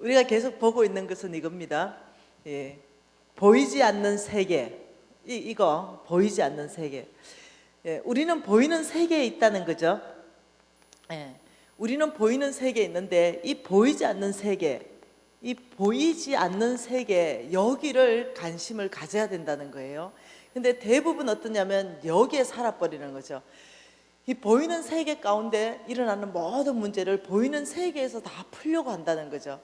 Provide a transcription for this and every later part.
우리가 계속 보고 있는 것은 이겁니다. 예, 보이지 않는 세계. 이거 보이지 않는 세계. 예, 우리는 보이는 세계에 있다는 거죠. 예, 우리는 보이는 세계에 있는데 이 보이지 않는 세계, 이 보이지 않는 세계 여기를 관심을 가져야 된다는 거예요. 근데 대부분 어떠냐면 여기에 살아버리는 거죠. 이 보이는 세계 가운데 일어나는 모든 문제를 보이는 세계에서 다 풀려고 한다는 거죠.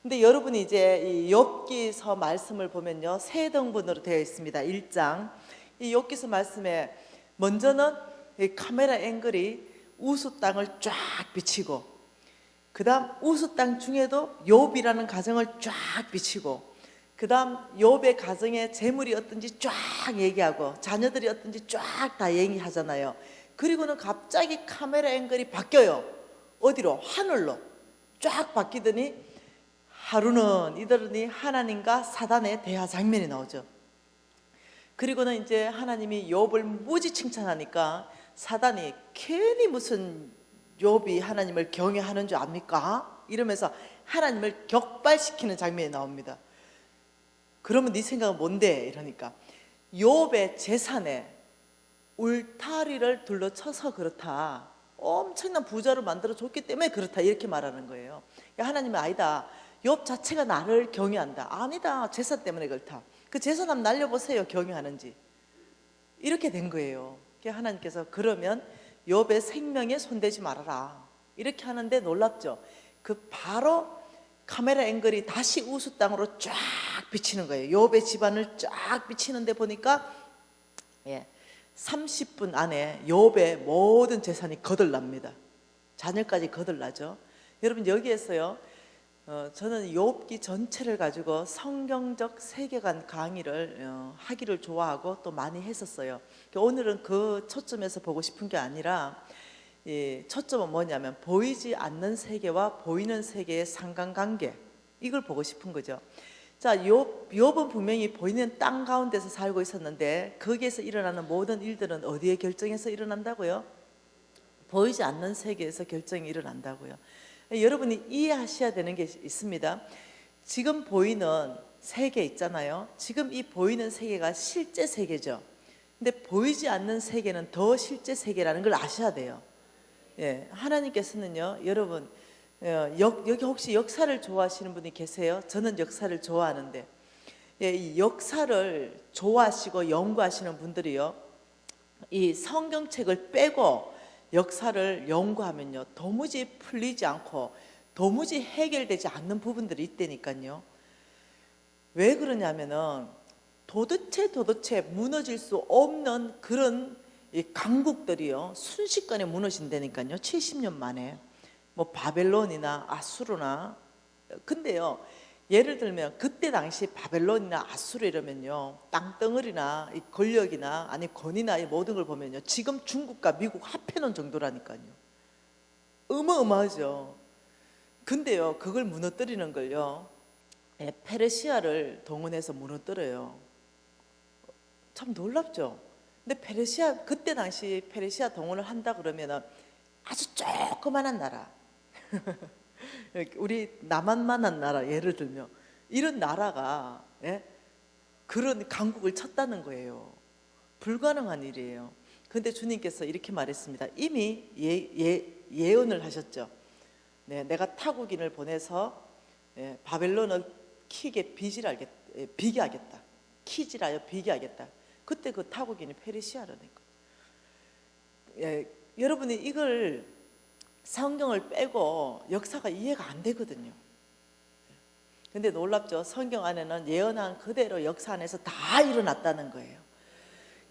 근데 여러분이 이제 이 욥기서 말씀을 보면요, 세 등분으로 되어 있습니다. 1장. 이 욥기서 말씀에 먼저는 이 카메라 앵글이 우수 땅을 쫙 비치고, 그 다음 우수 땅 중에도 욥이라는 가정을 쫙 비치고, 그 다음 욥의 가정의 재물이 어떤지 쫙 얘기하고 자녀들이 어떤지 쫙 다 얘기하잖아요. 그리고는 갑자기 카메라 앵글이 바뀌어요. 어디로? 하늘로 쫙 바뀌더니 하루는 이더니 하나님과 사단의 대화 장면이 나오죠. 그리고는 이제 하나님이 욥을 무지 칭찬하니까 사단이 괜히 무슨 욥이 하나님을 경외하는 줄 압니까? 이러면서 하나님을 격발시키는 장면이 나옵니다. 그러면 네 생각은 뭔데? 이러니까 욥의 재산에 울타리를 둘러쳐서 그렇다. 엄청난 부자로 만들어줬기 때문에 그렇다. 이렇게 말하는 거예요. 야, 하나님은 아니다. 욥 자체가 나를 경외한다. 아니다. 재산 때문에 그렇다. 그 재산 한번 날려보세요. 경외하는지. 이렇게 된 거예요. 하나님께서 그러면 욥의 생명에 손대지 말아라. 이렇게 하는데 놀랍죠. 그 바로 카메라 앵글이 다시 우수 땅으로 쫙 비치는 거예요. 욥의 집안을 쫙 비치는데 보니까 30분 안에 욥의 모든 재산이 거들납니다. 자녀까지 거들나죠. 여러분 여기에서요, 저는 욥기 전체를 가지고 성경적 세계관 강의를 하기를 좋아하고 또 많이 했었어요. 오늘은 그 초점에서 보고 싶은 게 아니라, 초점은 뭐냐면 보이지 않는 세계와 보이는 세계의 상관관계, 이걸 보고 싶은 거죠. 자, 욥은 분명히 보이는 땅 가운데서 살고 있었는데 거기에서 일어나는 모든 일들은 어디에 결정해서 일어난다고요? 보이지 않는 세계에서 결정이 일어난다고요. 여러분이 이해하셔야 되는 게 있습니다. 지금 보이는 세계 있잖아요. 지금 이 보이는 세계가 실제 세계죠. 근데 보이지 않는 세계는 더 실제 세계라는 걸 아셔야 돼요. 예, 하나님께서는요, 여러분, 여기 혹시 역사를 좋아하시는 분이 계세요? 저는 역사를 좋아하는데, 이 역사를 좋아하시고 연구하시는 분들이요, 이 성경책을 빼고 역사를 연구하면요, 도무지 풀리지 않고 도무지 해결되지 않는 부분들이 있다니까요. 왜 그러냐면은 도대체 무너질 수 없는 그런 이 강국들이요, 순식간에 무너진다니까요. 70년 만에. 뭐 바벨론이나 아수르나. 근데요, 예를 들면 그때 당시 바벨론이나 아수르 이러면요, 땅덩어리나 이 권력이나 아니 권위나 이 모든 걸 보면요, 지금 중국과 미국 합해놓은 정도라니까요. 어마어마하죠. 근데요, 그걸 무너뜨리는 걸요, 페르시아를 동원해서 무너뜨려요. 참 놀랍죠. 근데 그때 당시 페르시아 동원을 한다 그러면은 아주 조그만한 나라, 우리 남한만한 나라, 예를 들면 이런 나라가 그런 강국을 쳤다는 거예요. 불가능한 일이에요. 그런데 주님께서 이렇게 말했습니다. 이미 예언을 하셨죠. 내가 타국인을 보내서 바벨론을 비게 하겠다. 키질하여 비게 하겠다. 그때 그 타국인이 페르시아라니까. 여러분이 이걸 성경을 빼고 역사가 이해가 안 되거든요. 근데 놀랍죠. 성경 안에는 예언한 그대로 역사 안에서 다 일어났다는 거예요.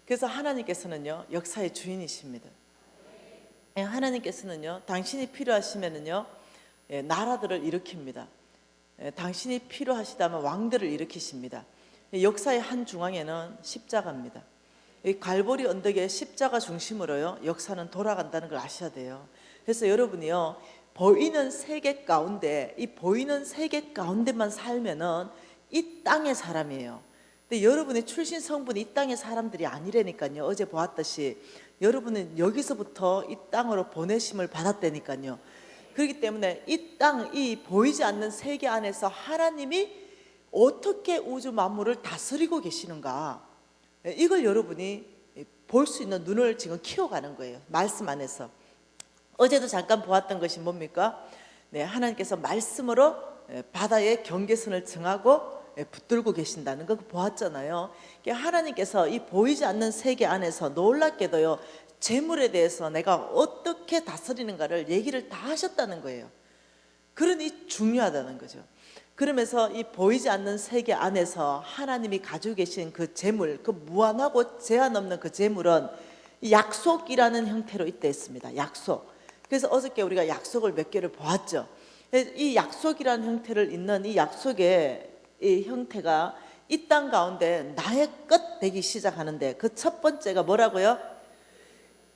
그래서 하나님께서는요, 역사의 주인이십니다. 하나님께서는요, 당신이 필요하시면은요, 나라들을 일으킵니다. 당신이 필요하시다면 왕들을 일으키십니다. 역사의 한 중앙에는 십자가입니다. 이 갈보리 언덕의 십자가 중심으로요, 역사는 돌아간다는 걸 아셔야 돼요. 그래서 여러분이요, 보이는 세계 가운데, 이 보이는 세계 가운데만 살면은 이 땅의 사람이에요. 근데 여러분의 출신 성분이 이 땅의 사람들이 아니라니까요. 어제 보았듯이 여러분은 여기서부터 이 땅으로 보내심을 받았다니까요. 그렇기 때문에 이 땅, 이 보이지 않는 세계 안에서 하나님이 어떻게 우주 만물을 다스리고 계시는가, 이걸 여러분이 볼 수 있는 눈을 지금 키워가는 거예요. 말씀 안에서. 어제도 잠깐 보았던 것이 뭡니까? 네, 하나님께서 말씀으로 바다의 경계선을 정하고 붙들고 계신다는 거 보았잖아요. 하나님께서 이 보이지 않는 세계 안에서 놀랍게도요, 재물에 대해서 내가 어떻게 다스리는가를 얘기를 다 하셨다는 거예요. 그러니 중요하다는 거죠. 그러면서 이 보이지 않는 세계 안에서 하나님이 가지고 계신 그 재물, 그 무한하고 제한 없는 그 재물은 약속이라는 형태로 있다 했습니다. 약속. 그래서 어저께 우리가 약속을 몇 개를 보았죠. 이 약속이라는 형태를 잇는 이 약속의 이 형태가 이 땅 가운데 나의 끝 되기 시작하는데, 그 첫 번째가 뭐라고요?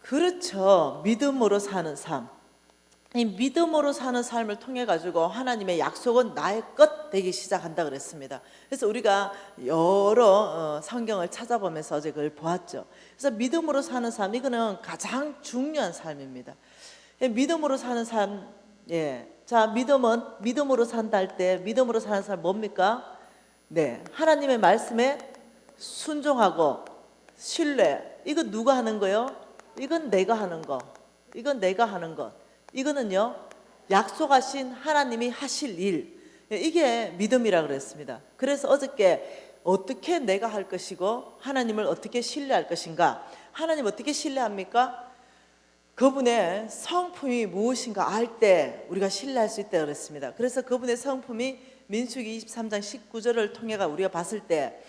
그렇죠. 믿음으로 사는 삶. 이 믿음으로 사는 삶을 통해 가지고 하나님의 약속은 나의 것 되기 시작한다 그랬습니다. 그래서 우리가 여러 성경을 찾아보면서 어제 그걸 보았죠. 그래서 믿음으로 사는 삶, 이거는 가장 중요한 삶입니다. 믿음으로 사는 삶, 자, 믿음은 믿음으로 산다 할 때 믿음으로 사는 삶 뭡니까? 네, 하나님의 말씀에 순종하고 신뢰. 이거 누가 하는 거요? 이건 내가 하는 거. 이건 내가 하는 것. 이거는요, 약속하신 하나님이 하실 일, 이게 믿음이라 그랬습니다. 그래서 어저께 어떻게 내가 할 것이고 하나님을 어떻게 신뢰할 것인가, 하나님 어떻게 신뢰합니까? 그분의 성품이 무엇인가 알 때 우리가 신뢰할 수 있다고 그랬습니다. 그래서 그분의 성품이 민수기 23장 19절을 통해 우리가 봤을 때,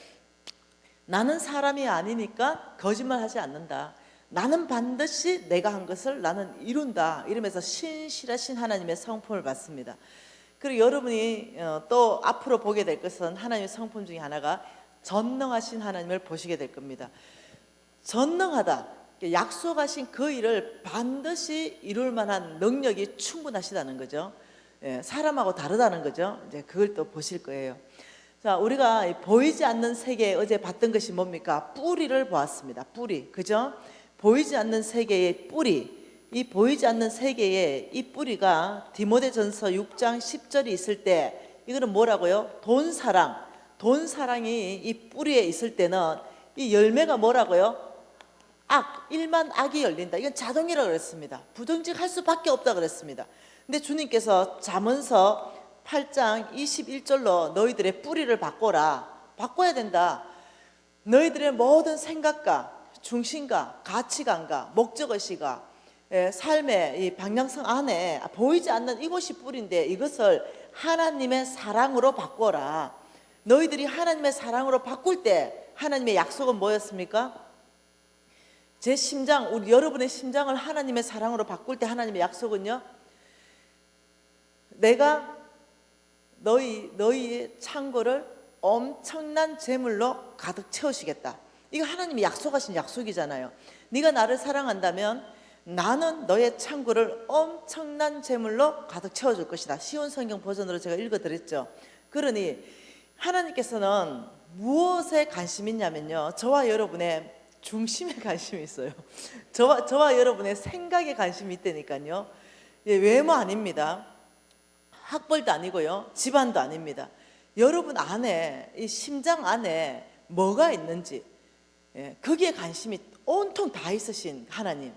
나는 사람이 아니니까 거짓말하지 않는다. 나는 반드시 내가 한 것을 나는 이룬다. 이러면서 신실하신 하나님의 성품을 봤습니다. 그리고 여러분이 또 앞으로 보게 될 것은 하나님의 성품 중에 하나가 전능하신 하나님을 보시게 될 겁니다. 전능하다. 약속하신 그 일을 반드시 이룰 만한 능력이 충분하시다는 거죠. 사람하고 다르다는 거죠. 이제 그걸 또 보실 거예요. 자, 우리가 보이지 않는 세계에 어제 봤던 것이 뭡니까? 뿌리를 보았습니다. 뿌리. 그죠? 보이지 않는 세계의 뿌리, 이 보이지 않는 세계의 이 뿌리가 디모데전서 6장 10절이 있을 때, 이거는 뭐라고요? 돈사랑. 돈사랑이 이 뿌리에 있을 때는 이 열매가 뭐라고요? 악, 일만 악이 열린다. 이건 자동이라고 그랬습니다. 부정직할 수밖에 없다 그랬습니다. 근데 주님께서 잠언서 8장 21절로 너희들의 뿌리를 바꿔라. 바꿔야 된다. 너희들의 모든 생각과 중심과 가치관과 목적의식과 삶의 이 방향성 안에 보이지 않는 이것이 뿌리인데, 이것을 하나님의 사랑으로 바꿔라. 너희들이 하나님의 사랑으로 바꿀 때 하나님의 약속은 뭐였습니까? 제 심장, 우리 여러분의 심장을 하나님의 사랑으로 바꿀 때 하나님의 약속은요, 내가 너희의 창고를 엄청난 재물로 가득 채우시겠다. 이거 하나님이 약속하신 약속이잖아요. 네가 나를 사랑한다면 나는 너의 창고를 엄청난 재물로 가득 채워줄 것이다. 쉬운 성경 버전으로 제가 읽어드렸죠. 그러니 하나님께서는 무엇에 관심이 있냐면요, 저와 여러분의 중심에 관심이 있어요. 저와 여러분의 생각에 관심이 있다니까요. 외모 아닙니다. 학벌도 아니고요, 집안도 아닙니다. 여러분 안에, 이 심장 안에 뭐가 있는지, 거기에 관심이 온통 다 있으신 하나님,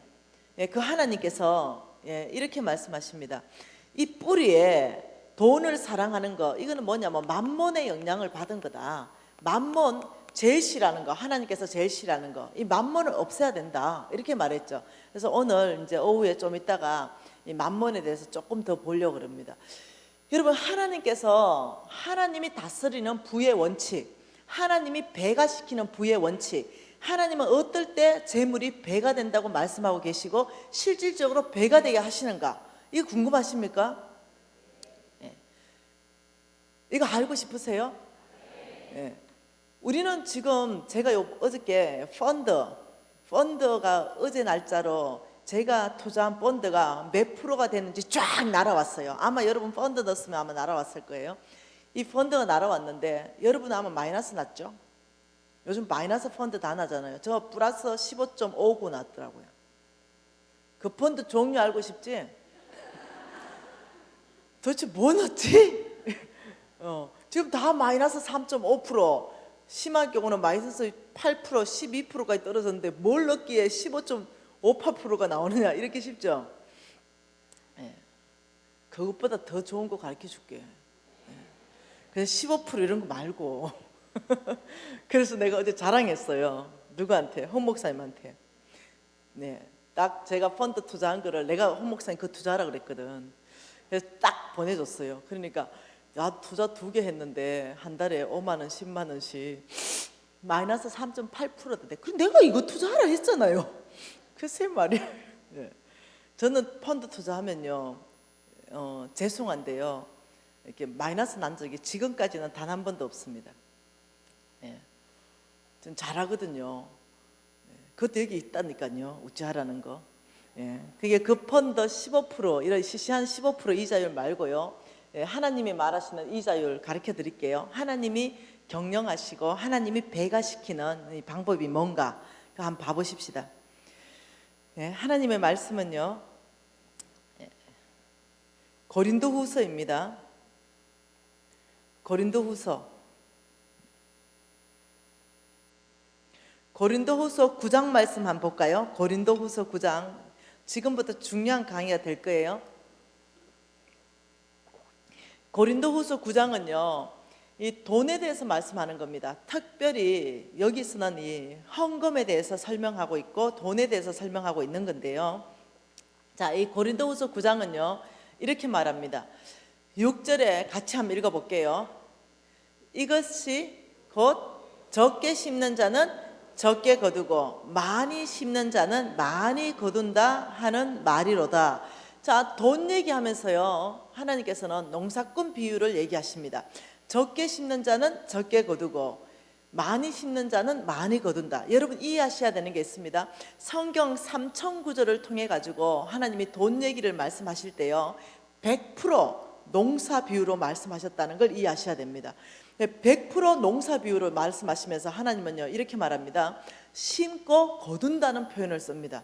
그 하나님께서 이렇게 말씀하십니다. 이 뿌리에 돈을 사랑하는 거, 이거는 뭐냐면 만몬의 영향을 받은 거다. 만몬, 제일 싫어하는 거, 하나님께서 제일 싫어하는 거, 이 만몬을 없애야 된다. 이렇게 말했죠. 그래서 오늘 이제 오후에 좀 있다가 이 만몬에 대해서 조금 더 보려고 합니다. 여러분, 하나님께서, 하나님이 다스리는 부의 원칙, 하나님이 배가 시키는 부의 원칙, 하나님은 어떨 때 재물이 배가 된다고 말씀하고 계시고 실질적으로 배가 되게 하시는가, 이거 궁금하십니까? 이거 알고 싶으세요? 우리는 지금 제가 어저께 펀드가 어제 날짜로 제가 투자한 펀드가 몇 프로가 되는지 쫙 날아왔어요. 아마 여러분 펀드 넣었으면 아마 날아왔을 거예요. 이 펀드가 날아왔는데 여러분 아마 마이너스 났죠? 요즘 마이너스 펀드 다 나잖아요. 저 플러스 15.59 났더라고요. 그 펀드 종류 알고 싶지? 도대체 뭐 넣었지? 지금 다 마이너스 3.5%, 심한 경우는 마이너스 8%, 12%까지 떨어졌는데 뭘 넣기에 15.58%가 나오느냐, 이렇게 쉽죠? 예. 그것보다 더 좋은 거 가르쳐 줄게. 예. 그래서 15% 이런 거 말고. 그래서 내가 어제 자랑했어요. 누구한테? 홍 목사님한테. 네, 딱 제가 펀드 투자한 거를 내가 홍 목사님 그거 투자하라 그랬거든. 그래서 딱 보내줬어요. 그러니까 야, 투자 2개 했는데 한 달에 5만 원, 10만 원씩 마이너스 3.8%대. 그럼 내가 이거 투자하라 했잖아요. 글쎄 말이야. 네. 저는 펀드 투자하면요, 죄송한데요, 이렇게 마이너스 난 적이 지금까지는 단 한 번도 없습니다. 예. 전 잘하거든요. 그것도 여기 있다니까요. 어찌하라는 거. 예. 그게 그 펀드 15% 이런 시시한 15% 이자율 말고요. 예. 하나님이 말하시는 이자율 가르쳐 드릴게요. 하나님이 경영하시고 하나님이 배가시키는 이 방법이 뭔가 한번 봐보십시다. 예. 하나님의 말씀은요, 예. 고린도후서입니다. 고린도후서 9장 말씀 한번 볼까요? 고린도후서 9장. 지금부터 중요한 강의가 될 거예요. 고린도후서 9장은요, 이 돈에 대해서 말씀하는 겁니다. 특별히 여기서는 이 헌금에 대해서 설명하고 있고 돈에 대해서 설명하고 있는 건데요. 자, 이 고린도후서 9장은요 이렇게 말합니다. 6절에 같이 한번 읽어볼게요. 이것이 곧 적게 심는 자는 적게 거두고 많이 심는 자는 많이 거둔다 하는 말이로다. 자, 돈 얘기하면서요, 하나님께서는 농사꾼 비유를 얘기하십니다. 적게 심는 자는 적게 거두고 많이 심는 자는 많이 거둔다. 여러분 이해하셔야 되는 게 있습니다. 성경 3천 구절을 통해 가지고 하나님이 돈 얘기를 말씀하실 때요, 100% 농사 비유로 말씀하셨다는 걸 이해하셔야 됩니다. 100% 농사 비유로 말씀하시면서 하나님은요 이렇게 말합니다. 심고 거둔다는 표현을 씁니다.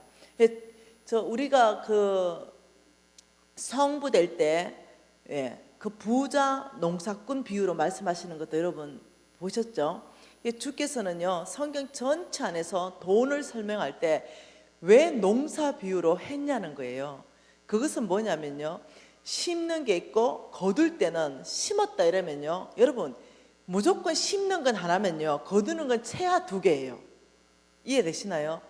우리가 그 성부 될 때 그 부자 농사꾼 비유로 말씀하시는 것도 여러분 보셨죠? 주께서는요 성경 전체 안에서 돈을 설명할 때 왜 농사 비유로 했냐는 거예요. 그것은 뭐냐면요, 심는 게 있고 거둘 때는 심었다 이러면요, 여러분 무조건 심는 건 하나면요 거두는 건 최하 2개예요. 이해되시나요?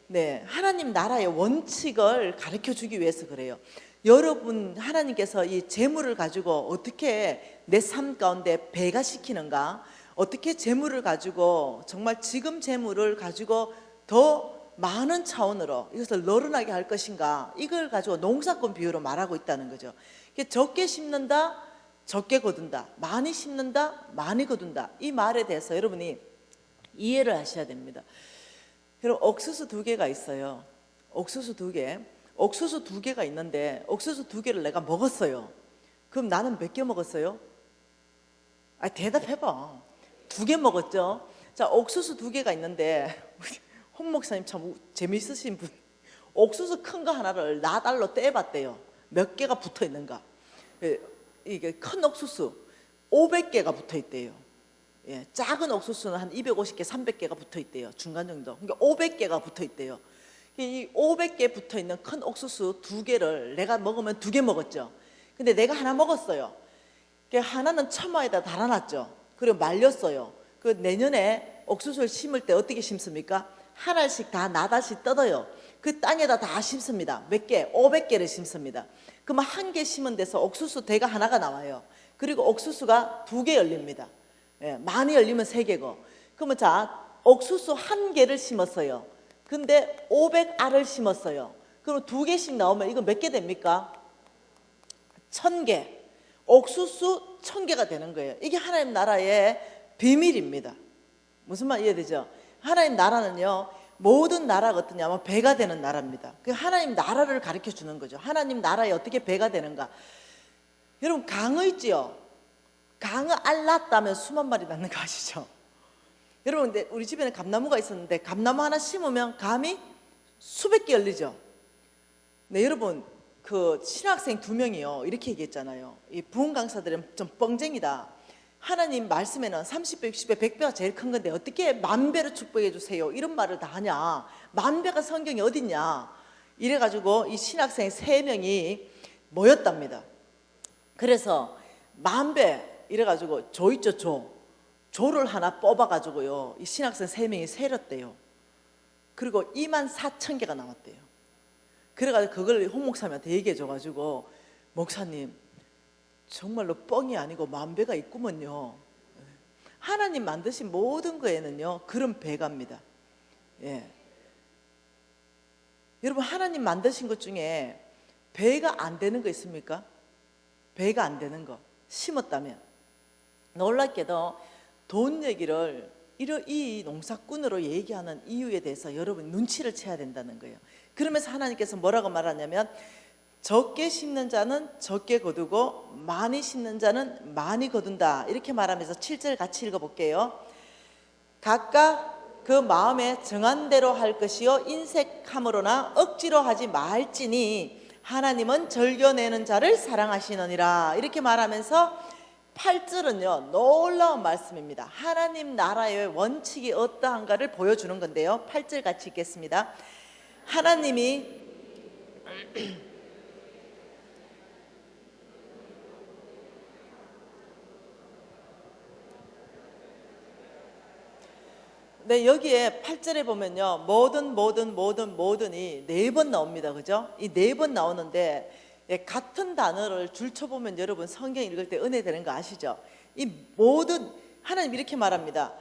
네, 하나님 나라의 원칙을 가르쳐 주기 위해서 그래요. 여러분 하나님께서 이 재물을 가지고 어떻게 내 삶 가운데 배가시키는가, 어떻게 재물을 가지고 정말 지금 재물을 가지고 더 많은 차원으로 이것을 늘어나게 할 것인가, 이걸 가지고 농사꾼 비유로 말하고 있다는 거죠. 적게 심는다, 적게 거둔다, 많이 심는다, 많이 거둔다, 이 말에 대해서 여러분이 이해를 하셔야 됩니다. 여러분 옥수수 2개가 있어요. 옥수수 2개. 옥수수 2개가 있는데 옥수수 2개를 내가 먹었어요. 그럼 나는 몇 개 먹었어요? 대답해봐. 2개 먹었죠? 자, 옥수수 2개가 있는데 홍 목사님 참 재미있으신 분, 옥수수 큰 거 하나를 나달로 떼봤대요. 몇 개가 붙어 있는가. 이게 큰 옥수수 500개가 붙어 있대요. 예, 작은 옥수수는 한 250개, 300개가 붙어 있대요. 중간 정도. 그러니까 500개가 붙어 있대요. 이 500개 붙어 있는 큰 옥수수 2개를 내가 먹으면 2개 먹었죠. 근데 내가 하나 먹었어요. 하나는 처마에다 달아놨죠. 그리고 말렸어요. 그 내년에 옥수수를 심을 때 어떻게 심습니까? 하나씩 다 나다시 뜯어요. 그 땅에다 다 심습니다. 몇 개? 500개를 심습니다. 그러면 1개 심은 데서 옥수수 대가 하나가 나와요. 그리고 옥수수가 2개 열립니다. 예, 많이 열리면 3개고. 그러면 자, 옥수수 1개를 심었어요. 근데 500알을 심었어요. 그럼 2개씩 나오면 이거 몇 개 됩니까? 1000개. 옥수수 1000개가 되는 거예요. 이게 하나님 나라의 비밀입니다. 무슨 말 이해되죠? 하나님 나라는요 모든 나라가 어떠냐면 배가 되는 나라입니다. 그 하나님 나라를 가르쳐 주는 거죠. 하나님 나라에 어떻게 배가 되는가. 여러분 강어 있지요? 강어 알 낳았다면 수만 마리 낳는 거 아시죠? 여러분 근데 우리 집에는 감나무가 있었는데 감나무 하나 심으면 감이 수백 개 열리죠. 네, 여러분 그 신학생 2명이요 이렇게 얘기했잖아요. 이 부흥 강사들은 좀 뻥쟁이다. 하나님 말씀에는 30배, 60배, 100배가 제일 큰 건데 어떻게 10,000배로 축복해 주세요 이런 말을 다 하냐. 10,000배가 성경에 어딨냐. 이래가지고 이 신학생 3명이 모였답니다. 그래서 10,000배 이래가지고 조 있죠, 조를 하나 뽑아가지고요 이 신학생 3명이 세렸대요. 그리고 24,000개가 나왔대요. 그래가지고 그걸 홍 목사님한테 얘기해줘가지고 목사님 정말로 뻥이 아니고 10,000배가 있구먼요. 하나님 만드신 모든 거에는요 그런 배갑니다. 예. 여러분 하나님 만드신 것 중에 배가 안 되는 거 있습니까? 배가 안 되는 거 심었다면. 놀랍게도 돈 얘기를 이 농사꾼으로 얘기하는 이유에 대해서 여러분 눈치를 채야 된다는 거예요. 그러면서 하나님께서 뭐라고 말하냐면 적게 심는 자는 적게 거두고 많이 심는 자는 많이 거둔다 이렇게 말하면서 7절 같이 읽어볼게요. 각각 그 마음에 정한 대로 할 것이요 인색함으로나 억지로 하지 말지니 하나님은 절겨내는 자를 사랑하시느니라 이렇게 말하면서 8절은요 놀라운 말씀입니다. 하나님 나라의 원칙이 어떠한가를 보여주는 건데요 8절 같이 읽겠습니다. 하나님이 네, 여기에 8절에 보면요 모든이 4번 나옵니다. 그죠? 이 4번 나오는데 같은 단어를 줄쳐보면 여러분 성경 읽을 때 은혜 되는 거 아시죠? 이 모든 하나님 이렇게 말합니다.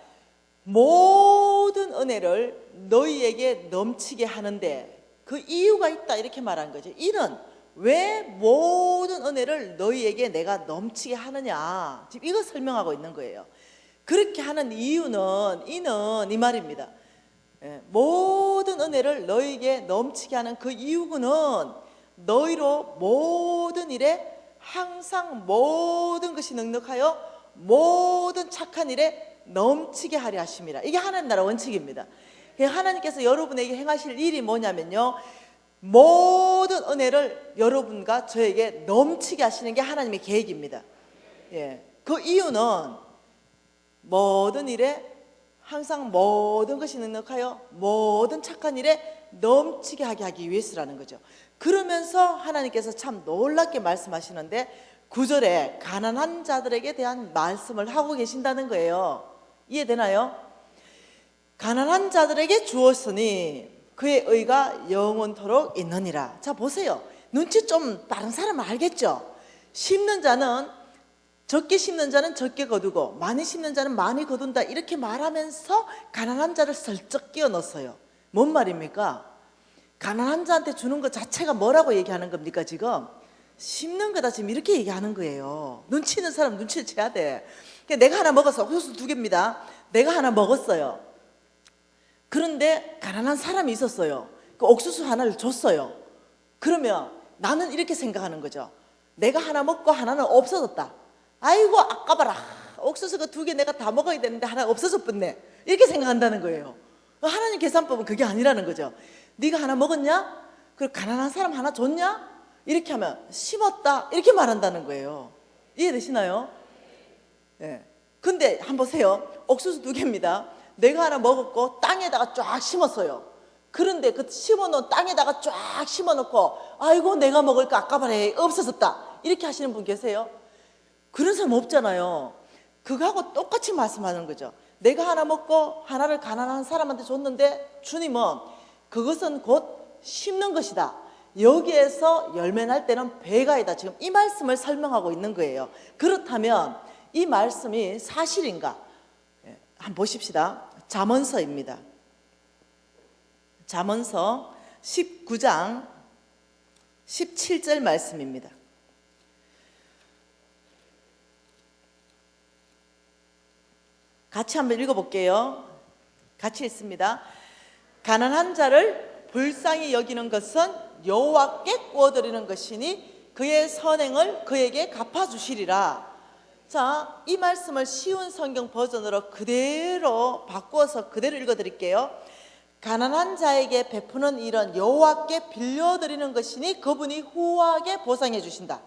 모든 은혜를 너희에게 넘치게 하는데 그 이유가 있다 이렇게 말한 거죠. 이는 왜 모든 은혜를 너희에게 내가 넘치게 하느냐 지금 이거 설명하고 있는 거예요. 그렇게 하는 이유는 이 말입니다. 모든 은혜를 너희에게 넘치게 하는 그 이유는 너희로 모든 일에 항상 모든 것이 넉넉하여 모든 착한 일에 넘치게 하려 하심이라. 이게 하나님 나라 원칙입니다. 하나님께서 여러분에게 행하실 일이 뭐냐면요 모든 은혜를 여러분과 저에게 넘치게 하시는 게 하나님의 계획입니다. 그 이유는 모든 일에 항상 모든 것이 넉넉하여 모든 착한 일에 넘치게 하게 하기 위해서라는 거죠. 그러면서 하나님께서 참 놀랍게 말씀하시는데 9절에 가난한 자들에게 대한 말씀을 하고 계신다는 거예요. 이해되나요? 가난한 자들에게 주었으니 그의 의가 영원토록 있느니라. 자 보세요. 눈치 좀 빠른 사람은 알겠죠? 심는 자는 적게 심는 자는 적게 거두고 많이 심는 자는 많이 거둔다 이렇게 말하면서 가난한 자를 슬쩍 끼워 넣었어요. 뭔 말입니까? 가난한 자한테 주는 것 자체가 뭐라고 얘기하는 겁니까? 지금 심는 거다 지금 이렇게 얘기하는 거예요. 눈치 있는 사람 눈치를 채야 돼. 내가 하나 먹었어. 옥수수 2개입니다. 내가 하나 먹었어요. 그런데 가난한 사람이 있었어요. 그 옥수수 하나를 줬어요. 그러면 나는 이렇게 생각하는 거죠. 내가 하나 먹고 하나는 없어졌다. 아이고 아까봐라. 옥수수가 2개 내가 다 먹어야 되는데 하나 없어졌네. 이렇게 생각한다는 거예요. 하나님 계산법은 그게 아니라는 거죠. 네가 하나 먹었냐? 그리고 가난한 사람 하나 줬냐? 이렇게 하면 심었다 이렇게 말한다는 거예요. 이해되시나요? 근데 한번 보세요. 옥수수 2개입니다. 내가 하나 먹었고 땅에다가 쫙 심었어요. 그런데 그 심어놓은 땅에다가 쫙 심어놓고 아이고 내가 먹을 거 아까봐라 없어졌다 이렇게 하시는 분 계세요? 그런 사람 없잖아요. 그거하고 똑같이 말씀하는 거죠. 내가 하나 먹고 하나를 가난한 사람한테 줬는데 주님은 그것은 곧 심는 것이다. 여기에서 열매 날 때는 배가이다. 지금 이 말씀을 설명하고 있는 거예요. 그렇다면 이 말씀이 사실인가? 한번 보십시다. 잠언서입니다. 잠언서 19장 17절 말씀입니다. 같이 한번 읽어볼게요. 같이 읽습니다. 가난한 자를 불쌍히 여기는 것은 여호와께 구워드리는 것이니 그의 선행을 그에게 갚아주시리라. 자, 이 말씀을 쉬운 성경 버전으로 그대로 바꾸어서 그대로 읽어드릴게요. 가난한 자에게 베푸는 일은 여호와께 빌려드리는 것이니 그분이 후하게 보상해 주신다.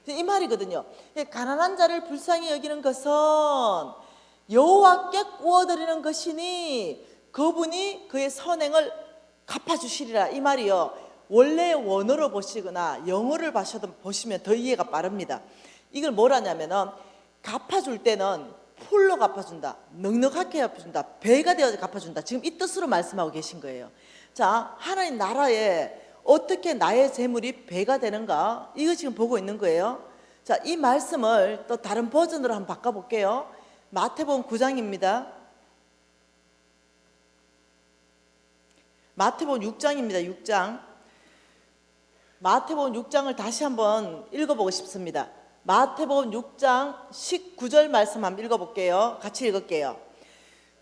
이 말이거든요. 가난한 자를 불쌍히 여기는 것은 여호와께 구워드리는 것이니 그분이 그의 선행을 갚아주시리라, 이 말이요. 원래 원어로 보시거나 영어를 보시면 더 이해가 빠릅니다. 이걸 뭐라냐면은 갚아줄 때는 풀로 갚아준다, 넉넉하게 갚아준다, 배가 되어서 갚아준다. 지금 이 뜻으로 말씀하고 계신 거예요. 자, 하나님 나라에 어떻게 나의 재물이 배가 되는가, 이거 지금 보고 있는 거예요. 자, 이 말씀을 또 다른 버전으로 한번 바꿔볼게요. 마태복음 9장입니다. 마태복음 6장입니다. 6장. 마태복음 6장을 다시 한번 읽어보고 싶습니다. 마태복음 6장 19절 말씀 한번 읽어볼게요. 같이 읽을게요.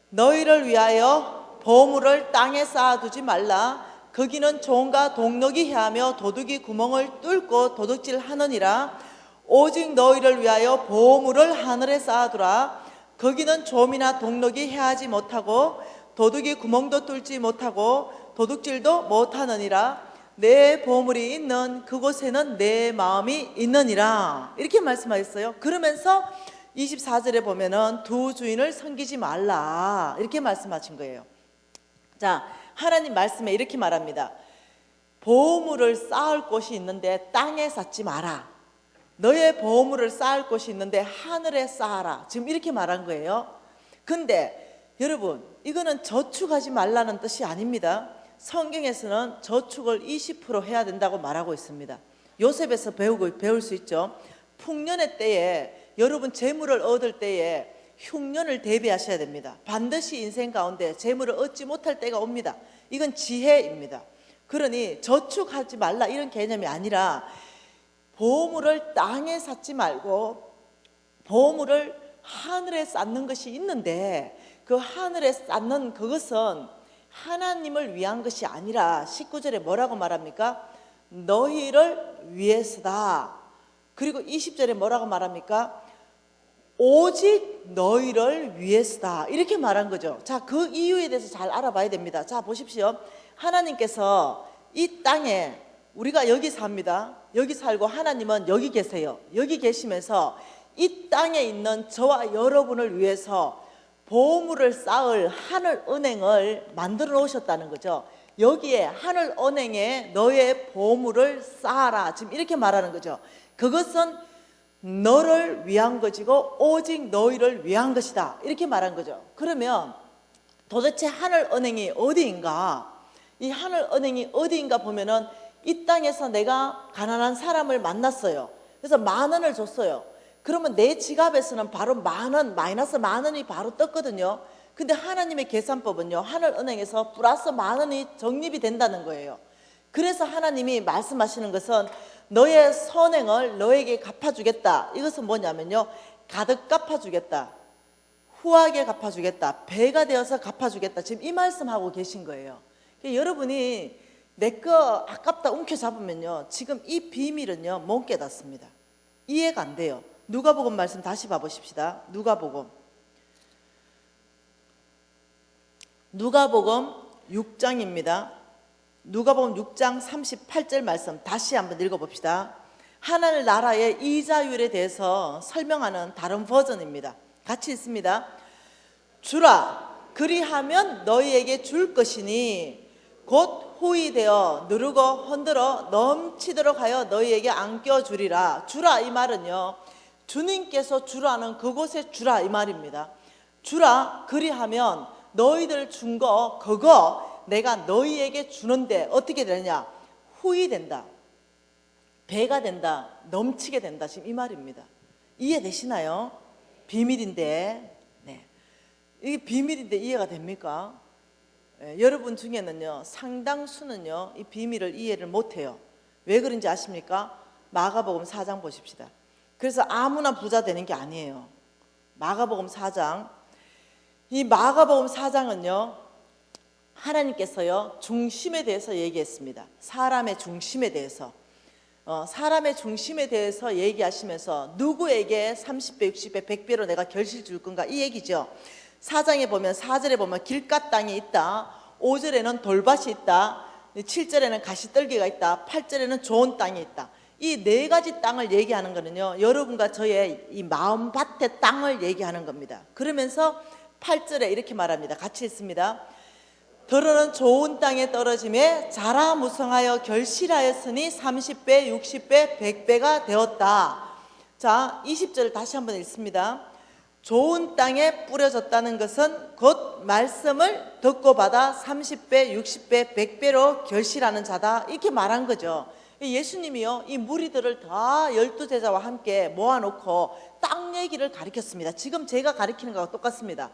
너희를 위하여 보물을 땅에 쌓아두지 말라. 거기는 종과 동록이 해하며 도둑이 구멍을 뚫고 도둑질하느니라. 오직 너희를 위하여 보물을 하늘에 쌓아두라. 거기는 좀이나 동록이 해하지 못하고 도둑이 구멍도 뚫지 못하고 도둑질도 못하느니라. 내 보물이 있는 그곳에는 내 마음이 있느니라. 이렇게 말씀하셨어요. 그러면서 24절에 보면은 두 주인을 섬기지 말라, 이렇게 말씀하신 거예요. 자, 하나님 말씀에 이렇게 말합니다. 보물을 쌓을 곳이 있는데 땅에 쌓지 마라. 너의 보물을 쌓을 곳이 있는데 하늘에 쌓아라. 지금 이렇게 말한 거예요. 근데 여러분, 이거는 저축하지 말라는 뜻이 아닙니다. 성경에서는 저축을 20% 해야 된다고 말하고 있습니다. 요셉에서 배울 수 있죠. 풍년의 때에 여러분 재물을 얻을 때에 흉년을 대비하셔야 됩니다. 반드시 인생 가운데 재물을 얻지 못할 때가 옵니다. 이건 지혜입니다. 그러니 저축하지 말라 이런 개념이 아니라 보물을 땅에 쌓지 말고 보물을 하늘에 쌓는 것이 있는데 그 하늘에 쌓는 그것은 하나님을 위한 것이 아니라 19절에 뭐라고 말합니까? 너희를 위해서다. 그리고 20절에 뭐라고 말합니까? 오직 너희를 위해서다. 이렇게 말한 거죠. 자, 그 이유에 대해서 잘 알아봐야 됩니다. 자, 보십시오. 하나님께서 이 땅에 우리가 여기 삽니다. 여기 살고 하나님은 여기 계세요. 여기 계시면서 이 땅에 있는 저와 여러분을 위해서 보물을 쌓을 하늘은행을 만들어 놓으셨다는 거죠. 여기에 하늘은행에 너의 보물을 쌓아라. 지금 이렇게 말하는 거죠. 그것은 너를 위한 것이고 오직 너희를 위한 것이다. 이렇게 말한 거죠. 그러면 도대체 하늘은행이 어디인가? 이 하늘은행이 어디인가 보면은 이 땅에서 내가 가난한 사람을 만났어요. 그래서 10,000원을 줬어요. 그러면 내 지갑에서는 바로 10,000원, 마이너스 10,000원이 바로 떴거든요. 근데 하나님의 계산법은요, 하늘은행에서 플러스 10,000원이 적립이 된다는 거예요. 그래서 하나님이 말씀하시는 것은 너의 선행을 너에게 갚아주겠다. 이것은 뭐냐면요, 가득 갚아주겠다, 후하게 갚아주겠다, 배가 되어서 갚아주겠다. 지금 이 말씀하고 계신 거예요. 여러분이 내 거 아깝다 움켜잡으면요, 지금 이 비밀은요 못 깨닫습니다. 이해가 안 돼요. 누가복음 말씀 다시 봐보십시다. 누가복음 6장입니다. 누가복음 6장 38절 말씀 다시 한번 읽어봅시다. 하늘 나라의 이자율에 대해서 설명하는 다른 버전입니다. 같이 읽습니다. 주라, 그리하면 너희에게 줄 것이니 곧 후이되어 누르고 흔들어 넘치도록 하여 너희에게 안겨주리라. 주라, 이 말은요, 주님께서 주라는 그곳에 주라, 이 말입니다. 주라, 그리하면 너희들 준 거 그거 내가 너희에게 주는데 어떻게 되느냐? 후이된다, 배가 된다, 넘치게 된다. 지금 이 말입니다. 이해되시나요? 비밀인데, 네, 이게 비밀인데 이해가 됩니까? 여러분 중에는요, 상당수는요 이 비밀을 이해를 못해요. 왜 그런지 아십니까? 마가복음 4장 보십시다. 그래서 아무나 부자 되는 게 아니에요. 마가복음 4장, 이 마가복음 4장은요 하나님께서요 중심에 대해서 얘기했습니다. 사람의 중심에 대해서, 사람의 중심에 대해서 얘기하시면서 누구에게 30배, 60배, 100배로 내가 결실 줄 건가, 이 얘기죠. 4장에 보면 4절에 보면 길가 땅이 있다, 5절에는 돌밭이 있다. 7절에는 가시떨기가 있다. 8절에는 좋은 땅이 있다. 이 네 가지 땅을 얘기하는 거는요, 여러분과 저의 이 마음밭의 땅을 얘기하는 겁니다. 그러면서 8절에 이렇게 말합니다. 같이 읽습니다. 더러는 좋은 땅에 떨어짐에 자라 무성하여 결실하였으니 30배, 60배, 100배가 되었다. 자, 20절 다시 한번 읽습니다. 좋은 땅에 뿌려졌다는 것은 곧 말씀을 듣고 받아 30배, 60배, 100배로 결실하는 자다. 이렇게 말한 거죠. 예수님이요, 이 무리들을 다 12제자와 함께 모아놓고 땅 얘기를 가르쳤습니다. 지금 제가 가르치는 거와 똑같습니다.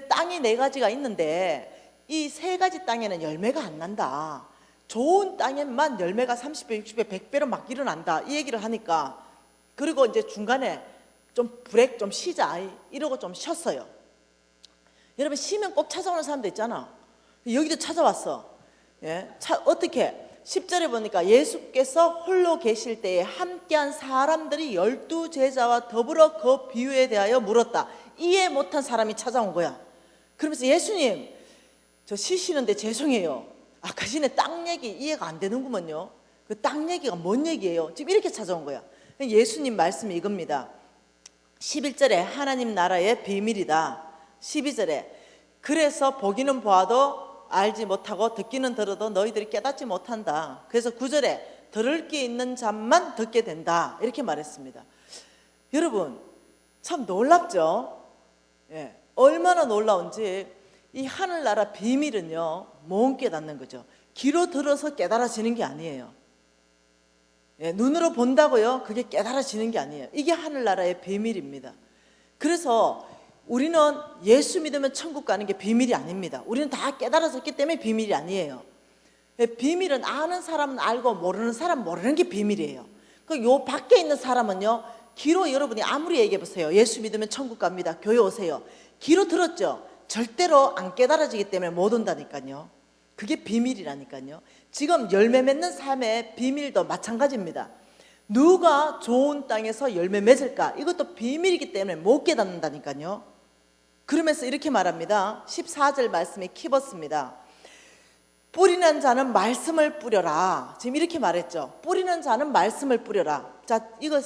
땅이 네 가지가 있는데 이 세 가지 땅에는 열매가 안 난다. 좋은 땅에만 열매가 30배, 60배, 100배로 막 일어난다. 이 얘기를 하니까, 그리고 이제 중간에 좀 브레이크 좀 쉬자 이러고 좀 쉬었어요. 여러분, 쉬면 꼭 찾아오는 사람도 있잖아. 여기도 찾아왔어. 예? 어떻게? 10절에 보니까 예수께서 홀로 계실 때에 함께한 사람들이 12제자와 더불어 그 비유에 대하여 물었다. 이해 못한 사람이 찾아온 거야. 그러면서 예수님, 저 쉬시는데 죄송해요. 아까 전에 땅 얘기 이해가 안 되는구먼요. 그 땅 얘기가 뭔 얘기예요? 지금 이렇게 찾아온 거야. 예수님 말씀이 이겁니다. 11절에 하나님 나라의 비밀이다. 12절에 그래서 보기는 보아도 알지 못하고 듣기는 들어도 너희들이 깨닫지 못한다. 그래서 9절에 들을 게 있는 자만 듣게 된다. 이렇게 말했습니다. 여러분, 참 놀랍죠? 예, 얼마나 놀라운지. 이 하늘나라 비밀은요, 못 깨닫는 거죠. 귀로 들어서 깨달아지는 게 아니에요. 예, 눈으로 본다고요, 그게 깨달아지는 게 아니에요. 이게 하늘나라의 비밀입니다. 그래서 우리는 예수 믿으면 천국 가는 게 비밀이 아닙니다. 우리는 다 깨달아졌기 때문에 비밀이 아니에요. 예, 비밀은 아는 사람은 알고 모르는 사람 모르는 게 비밀이에요. 요 밖에 있는 사람은요, 귀로 여러분이 아무리 얘기해 보세요. 예수 믿으면 천국 갑니다. 교회 오세요. 귀로 들었죠? 절대로 안 깨달아지기 때문에 못 온다니까요. 그게 비밀이라니까요. 지금 열매 맺는 삶의 비밀도 마찬가지입니다. 누가 좋은 땅에서 열매 맺을까? 이것도 비밀이기 때문에 못 깨닫는다니까요. 그러면서 이렇게 말합니다. 14절 말씀이 키웠습니다. 뿌리는 자는 말씀을 뿌려라. 지금 이렇게 말했죠. 뿌리는 자는 말씀을 뿌려라. 자, 이거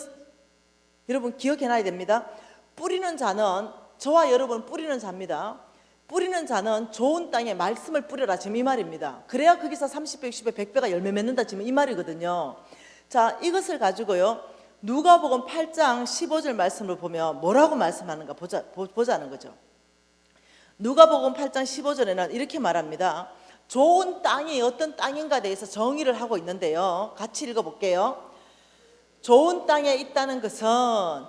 여러분 기억해놔야 됩니다. 뿌리는 자는 저와 여러분 뿌리는 자입니다. 뿌리는 자는 좋은 땅에 말씀을 뿌려라. 지금 이 말입니다. 그래야 거기서 30배, 60배, 100배가 열매 맺는다. 지금 이 말이거든요. 자, 이것을 가지고요, 누가복음 8장 15절 말씀을 보면 뭐라고 말씀하는가 보자는 거죠. 누가복음 8장 15절에는 이렇게 말합니다. 좋은 땅이 어떤 땅인가에 대해서 정의를 하고 있는데요, 같이 읽어볼게요. 좋은 땅에 있다는 것은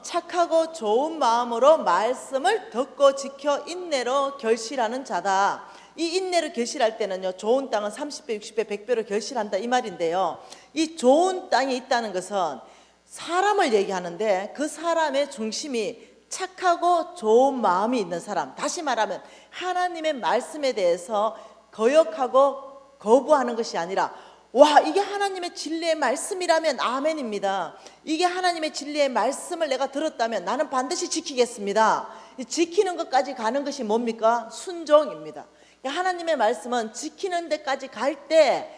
착하고 좋은 마음으로 말씀을 듣고 지켜 인내로 결실하는 자다. 이 인내로 결실할 때는요, 좋은 땅은 30배, 60배, 100배로 결실한다 이 말인데요, 이 좋은 땅에 있다는 것은 사람을 얘기하는데 그 사람의 중심이 착하고 좋은 마음이 있는 사람, 다시 말하면 하나님의 말씀에 대해서 거역하고 거부하는 것이 아니라, 와, 이게 하나님의 진리의 말씀이라면 아멘입니다. 이게 하나님의 진리의 말씀을 내가 들었다면 나는 반드시 지키겠습니다. 지키는 것까지 가는 것이 뭡니까? 순종입니다. 하나님의 말씀은 지키는 데까지 갈 때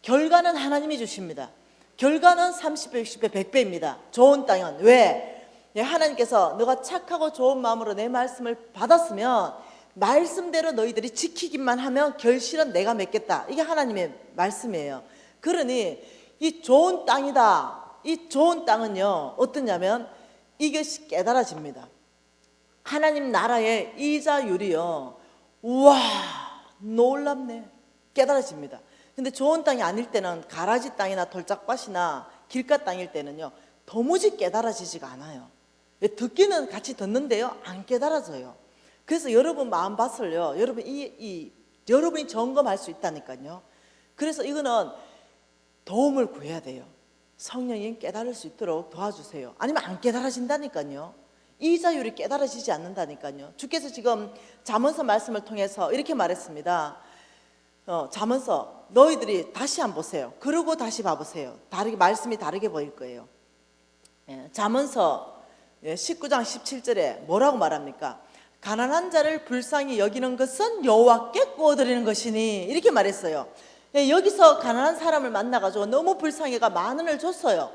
결과는 하나님이 주십니다. 결과는 30배, 60배, 100배입니다. 좋은 땅은. 왜? 하나님께서 너가 착하고 좋은 마음으로 내 말씀을 받았으면 말씀대로 너희들이 지키기만 하면 결실은 내가 맺겠다. 이게 하나님의 말씀이에요. 그러니 이 좋은 땅이다. 이 좋은 땅은요, 어떠냐면 이것이 깨달아집니다. 하나님 나라의 이자율이요, 우와, 놀랍네. 깨달아집니다. 근데 좋은 땅이 아닐 때는 가라지 땅이나 돌짝밭이나 길가 땅일 때는요, 도무지 깨달아지지가 않아요. 듣기는 같이 듣는데요, 안 깨달아져요. 그래서 여러분 마음밭을요, 여러분이 점검할 수 있다니까요. 그래서 이거는 도움을 구해야 돼요. 성령이 깨달을 수 있도록 도와주세요. 아니면 안 깨달아진다니까요. 이자율이 깨달아지지 않는다니까요. 주께서 지금 잠언서 말씀을 통해서 이렇게 말했습니다. 잠언서 너희들이 다시 한번 보세요. 그러고 다시 봐보세요. 말씀이 다르게 보일 거예요. 잠언서 19장 17절에 뭐라고 말합니까? 가난한 자를 불쌍히 여기는 것은 여호와께 구워드리는 것이니 이렇게 말했어요. 여기서 가난한 사람을 만나가지고 너무 불쌍해가 10,000원을 줬어요.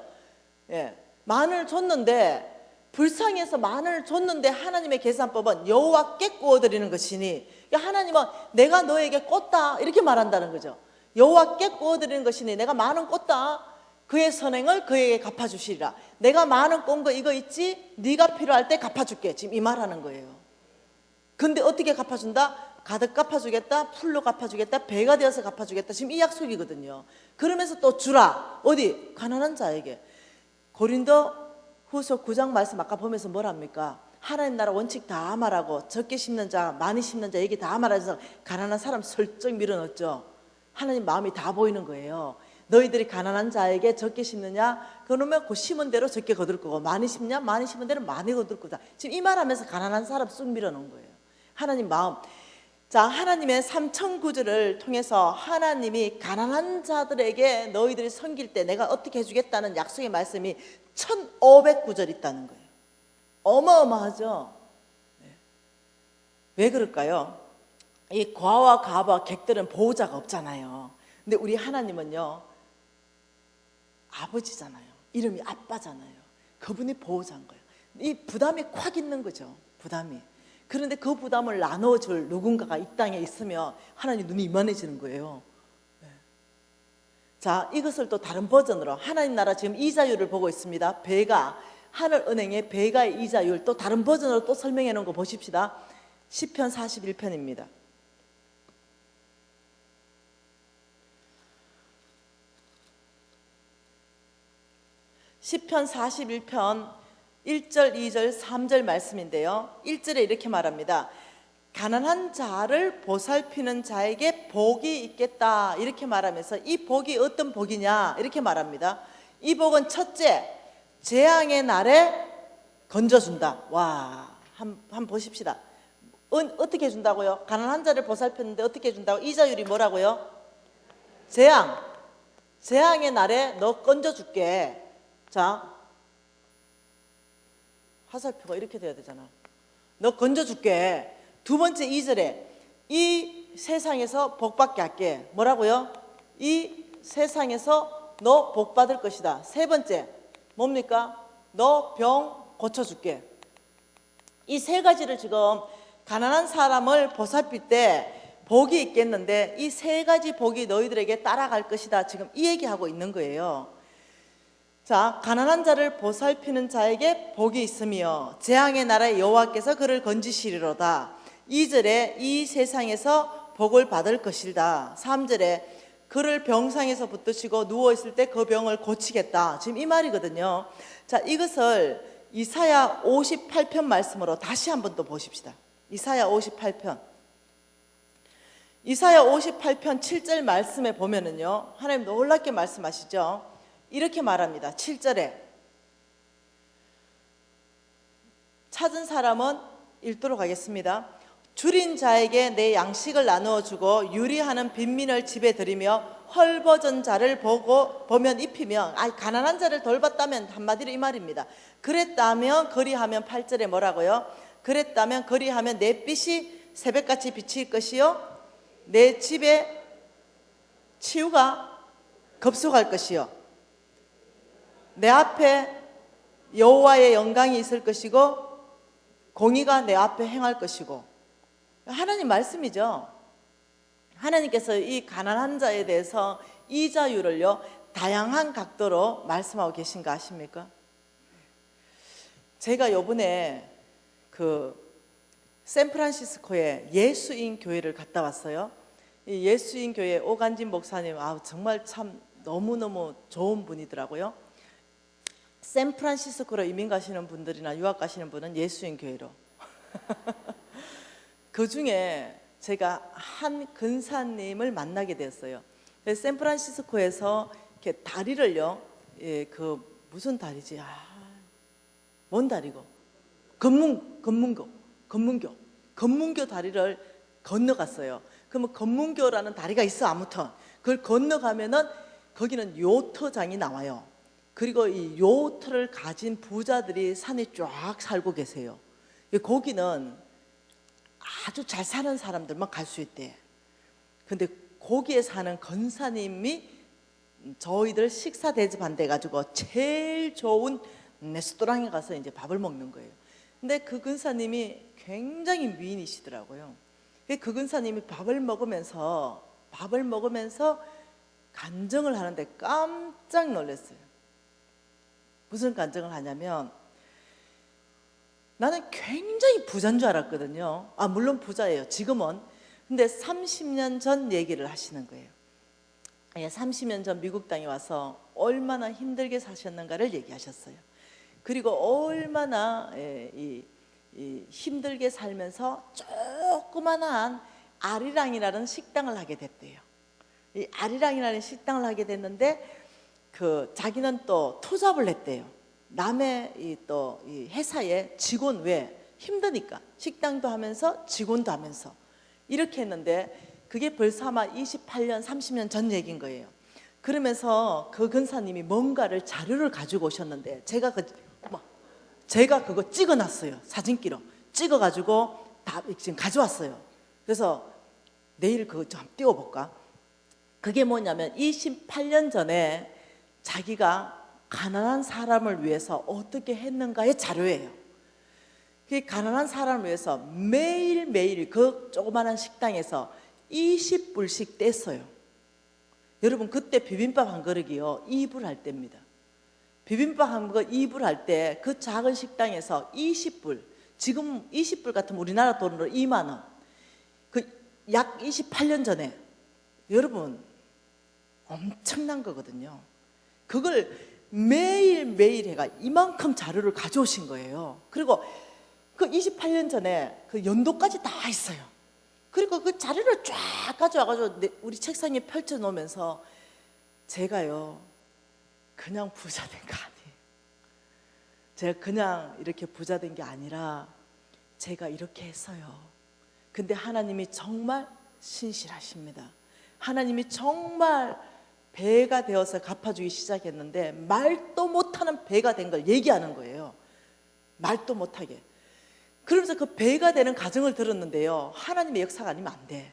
예, 10,000원을 줬는데 불쌍해서 10,000원을 줬는데 하나님의 계산법은 여호와께 구워드리는 것이니, 하나님은 내가 너에게 꽂다 이렇게 말한다는 거죠. 여호와께 구워드리는 것이니 내가 10,000원 꽂다. 그의 선행을 그에게 갚아주시리라. 내가 10,000원 꼰 거 이거 있지? 네가 필요할 때 갚아줄게. 지금 이 말하는 거예요. 근데 어떻게 갚아준다? 가득 갚아주겠다, 풀로 갚아주겠다, 배가 되어서 갚아주겠다. 지금 이 약속이거든요. 그러면서 또 주라. 어디? 가난한 자에게. 고린도 후서 9장 말씀 아까 보면서 뭐랍니까? 하나님 나라 원칙 다 말하고 적게 심는 자, 많이 심는 자 얘기 다 말해서 가난한 사람 슬쩍 밀어넣었죠. 하나님 마음이 다 보이는 거예요. 너희들이 가난한 자에게 적게 심느냐? 그러면 그 심은 대로 적게 거둘 거고, 많이 심냐? 많이 심은 대로 많이 거둘 거다. 지금 이 말하면서 가난한 사람 쑥 밀어넣은 거예요. 하나님 마음. 자, 하나님의 3,000구절을 통해서 하나님이 가난한 자들에게 너희들이 섬길 때 내가 어떻게 해주겠다는 약속의 말씀이 1,500구절 있다는 거예요. 어마어마하죠. 왜 그럴까요? 이 과와 가와 객들은 보호자가 없잖아요. 근데 우리 하나님은요, 아버지잖아요. 이름이 아빠잖아요. 그분이 보호자인 거예요. 이 부담이 콱 있는 거죠. 부담이. 그런데 그 부담을 나눠줄 누군가가 이 땅에 있으면 하나님 눈이 이만해지는 거예요. 자, 이것을 또 다른 버전으로 하나님 나라 지금 이자율을 보고 있습니다. 배가, 하늘은행의 배가의 이자율 또 다른 버전으로 또 설명해 놓은 거 보십시다. 시편 41편입니다. 시편 41편 1절, 2절, 3절 말씀인데요. 1절에 이렇게 말합니다. 가난한 자를 보살피는 자에게 복이 있겠다 이렇게 말하면서 이 복이 어떤 복이냐 이렇게 말합니다. 이 복은 첫째, 재앙의 날에 건져준다. 와, 한번 보십시다. 어떻게 해준다고요? 가난한 자를 보살폈는데 어떻게 해준다고? 이자율이 뭐라고요? 재앙의 날에 너 건져줄게. 자, 화살표가 이렇게 돼야 되잖아. 너 건져줄게. 두 번째 2절에 이 세상에서 복받게 할게. 뭐라고요? 이 세상에서 너 복받을 것이다. 세 번째 뭡니까? 너 병 고쳐줄게. 이 세 가지를 지금 가난한 사람을 보살필 때 복이 있겠는데 이 세 가지 복이 너희들에게 따라갈 것이다. 지금 이 얘기하고 있는 거예요. 자, 가난한 자를 보살피는 자에게 복이 있으며 재앙의 나라의 여호와께서 그를 건지시리로다. 2절에 이 세상에서 복을 받을 것이다. 3절에 그를 병상에서 붙드시고 누워있을 때 그 병을 고치겠다. 지금 이 말이거든요. 자, 이것을 이사야 58편 말씀으로 다시 한번 또 보십시다. 이사야 58편. 이사야 58편 7절 말씀에 보면은요, 하나님 놀랍게 말씀하시죠. 이렇게 말합니다. 7절에 찾은 사람은 읽도록 하겠습니다. 줄인 자에게 내 양식을 나누어 주고 유리하는 빈민을 집에 들이며 헐벗은 자를 보면 입히며, 가난한 자를 돌봤다면 한마디로 이 말입니다. 그랬다면 그리하면 8절에 뭐라고요? 그랬다면 그리하면 내 빛이 새벽같이 비칠 것이요 내 집에 치유가 급속할 것이요 내 앞에 여호와의 영광이 있을 것이고 공의가 내 앞에 행할 것이고. 하나님 말씀이죠. 하나님께서 이 가난한 자에 대해서 이자율을요 다양한 각도로 말씀하고 계신 거 아십니까? 제가 요번에 샌프란시스코에 예수인 교회를 갔다 왔어요. 이 예수인 교회 오간진 목사님, 정말 참 너무너무 좋은 분이더라고요. 샌프란시스코로 이민 가시는 분들이나 유학 가시는 분은 예수인 교회로 그 중에 제가 한 근사님을 만나게 되었어요. 샌프란시스코에서 이렇게 다리를요, 무슨 다리지? 뭔 다리고? 검문교 다리를 건너갔어요. 그러면 검문교라는 다리가 있어. 아무튼 그걸 건너가면은 거기는 요트장이 나와요. 그리고 이 요트를 가진 부자들이 산에 쫙 살고 계세요. 거기는 아주 잘 사는 사람들만 갈 수 있대. 근데 거기에 사는 권사님이 저희들 식사 대접한대 가지고 제일 좋은 레스토랑에 가서 이제 밥을 먹는 거예요. 근데 그 근사님이 굉장히 미인이시더라고요. 그 근사님이 밥을 먹으면서 간증을 하는데 깜짝 놀랐어요. 무슨 간증을 하냐면, 나는 굉장히 부자인 줄 알았거든요. 물론 부자예요, 지금은. 근데 30년 전 얘기를 하시는 거예요. 30년 전 미국 땅에 와서 얼마나 힘들게 사셨는가를 얘기하셨어요. 그리고 얼마나 힘들게 살면서 조그만한 아리랑이라는 식당을 하게 됐대요. 이 아리랑이라는 식당을 하게 됐는데 자기는 또 투잡을 했대요. 남의 이 회사의 직원, 왜 힘드니까 식당도 하면서 직원도 하면서 이렇게 했는데, 그게 벌써 아마 28년 30년 전 얘기인 거예요. 그러면서 그 근사님이 뭔가를 자료를 가지고 오셨는데, 제가 그거 찍어놨어요. 사진기로 찍어가지고 다 지금 가져왔어요. 그래서 내일 그거 좀 띄워볼까? 그게 뭐냐면 28년 전에 자기가 가난한 사람을 위해서 어떻게 했는가의 자료예요. 그 가난한 사람을 위해서 매일매일 그 조그마한 식당에서 20불씩 뗐어요. 여러분, 그때 비빔밥 한 그릇이요 2불 할 때입니다. 비빔밥 한 그릇 2불 할 때 그 작은 식당에서 20불, 지금 20불 같으면 우리나라 돈으로 2만 원. 약 28년 전에, 여러분 엄청난 거거든요. 그걸 매일매일 해가 이만큼 자료를 가져오신 거예요. 그리고 그 28년 전에 그 연도까지 다 있어요. 그리고 그 자료를 쫙 가져와가지고 우리 책상에 펼쳐 놓으면서, 제가요 그냥 부자 된 거 아니에요. 제가 그냥 이렇게 부자 된 게 아니라 제가 이렇게 했어요. 근데 하나님이 정말 신실하십니다. 하나님이 정말 배가 되어서 갚아주기 시작했는데, 말도 못하는 배가 된 걸 얘기하는 거예요. 말도 못하게. 그러면서 그 배가 되는 과정을 들었는데요, 하나님의 역사가 아니면 안 돼.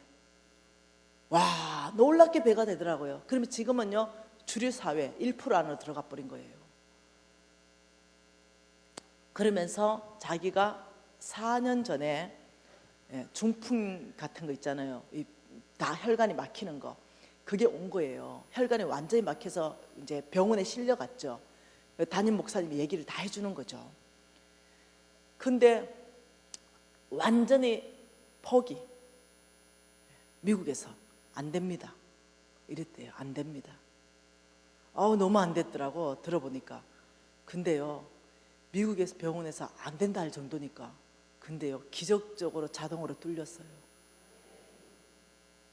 와, 놀랍게 배가 되더라고요. 그러면 지금은요 주류사회 1% 안으로 들어가 버린 거예요. 그러면서 자기가 4년 전에 중풍 같은 거 있잖아요, 다 혈관이 막히는 거, 그게 온 거예요. 혈관이 완전히 막혀서 이제 병원에 실려갔죠. 담임 목사님이 얘기를 다 해주는 거죠. 근데 완전히 포기. 미국에서 안 됩니다 이랬대요. 안 됩니다. 너무 안 됐더라고, 들어보니까. 근데요, 미국에서 병원에서 안 된다 할 정도니까, 근데요 기적적으로 자동으로 뚫렸어요.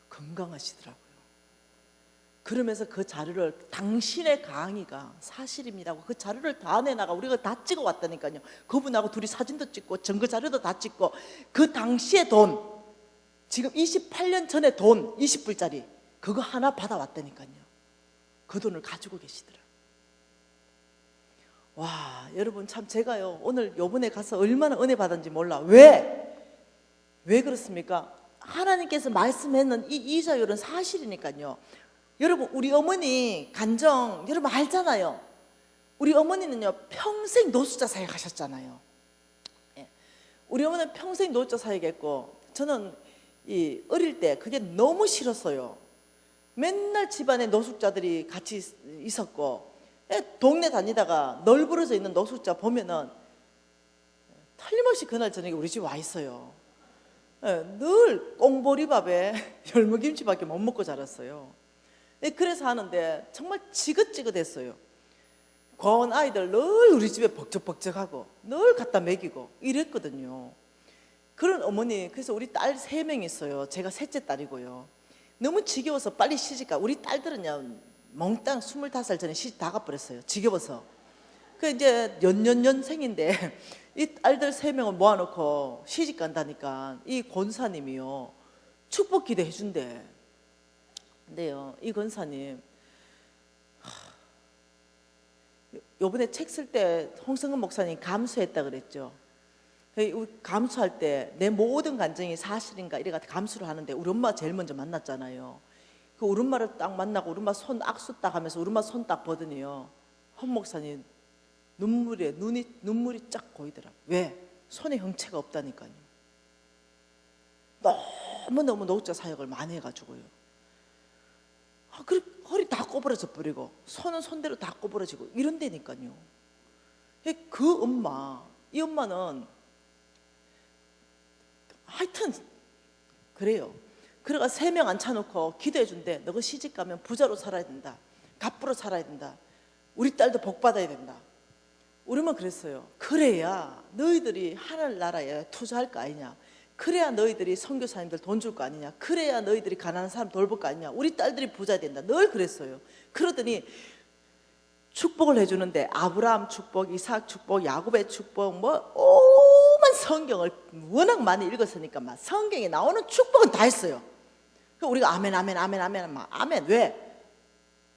건강하시더라고요. 그러면서 그 자료를, 당신의 강의가 사실입니다고 그 자료를 다 내나가 우리가 다 찍어 왔다니까요. 그분하고 둘이 사진도 찍고 증거 자료도 다 찍고, 그 당시의 돈, 지금 28년 전에 돈 20불짜리 그거 하나 받아왔다니까요. 그 돈을 가지고 계시더라. 와, 여러분 참, 제가요 오늘 요번에 가서 얼마나 은혜 받았는지 몰라. 왜 그렇습니까? 하나님께서 말씀했는 이 이사율은 사실이니까요. 여러분, 우리 어머니 간정 여러분 알잖아요. 우리 어머니는요 평생 노숙자 사역하셨잖아요. 우리 어머니는 평생 노숙자 사역했고, 저는 어릴 때 그게 너무 싫었어요. 맨날 집안에 노숙자들이 같이 있었고, 동네 다니다가 널브러져 있는 노숙자 보면은 틀림없이 그날 저녁에 우리 집 와 있어요. 늘 꽁보리밥에 열무김치밖에 못 먹고 자랐어요. 그래서 하는데 정말 지긋지긋했어요. 고아원 아이들 늘 우리 집에 벅적벅적하고 늘 갖다 먹이고 이랬거든요. 그런 어머니, 그래서 우리 딸 3명 있어요. 제가 셋째 딸이고요. 너무 지겨워서 빨리 시집가. 우리 딸들은요 몽땅 25살 전에 시집 다 가버렸어요. 지겨워서. 그 이제 연년년생인데 이 딸들 3명을 모아놓고 시집 간다니까 이 권사님이요 축복 기도 해준대. 근데요 이 권사님 요번에 책 쓸 때 홍성근 목사님 감수했다 그랬죠. 감수할 때 내 모든 감정이 사실인가 이래가 감수를 하는데 우리 엄마 제일 먼저 만났잖아요. 그 우리 엄마를 딱 만나고 우리 엄마 손 악수 딱 하면서 우리 엄마 손 딱 보더니요, 헌 목사님 눈물이 쫙 고이더라. 왜? 손에 형체가 없다니까요. 너무너무 노자 사역을 많이 해가지고요. 허리 다 꼬부러져 버리고 손은 손대로 다 꼬부러지고 이런다니까요. 그 엄마, 이 엄마는 하여튼 그래요. 그래가 3명 앉혀놓고 기도해 준대. 너가 시집 가면 부자로 살아야 된다, 갑부로 살아야 된다, 우리 딸도 복 받아야 된다. 우리만 그랬어요. 그래야 너희들이 하늘나라에 투자할 거 아니냐, 그래야 너희들이 선교사님들 돈 줄 거 아니냐, 그래야 너희들이 가난한 사람 돌볼 거 아니냐, 우리 딸들이 부자 된다, 늘 그랬어요. 그러더니 축복을 해주는데 아브라함 축복, 이삭 축복, 야곱의 축복, 뭐 오만 성경을 워낙 많이 읽었으니까 막 성경에 나오는 축복은 다 했어요. 우리가 아멘 아멘 아멘 아멘 막 아멘. 왜?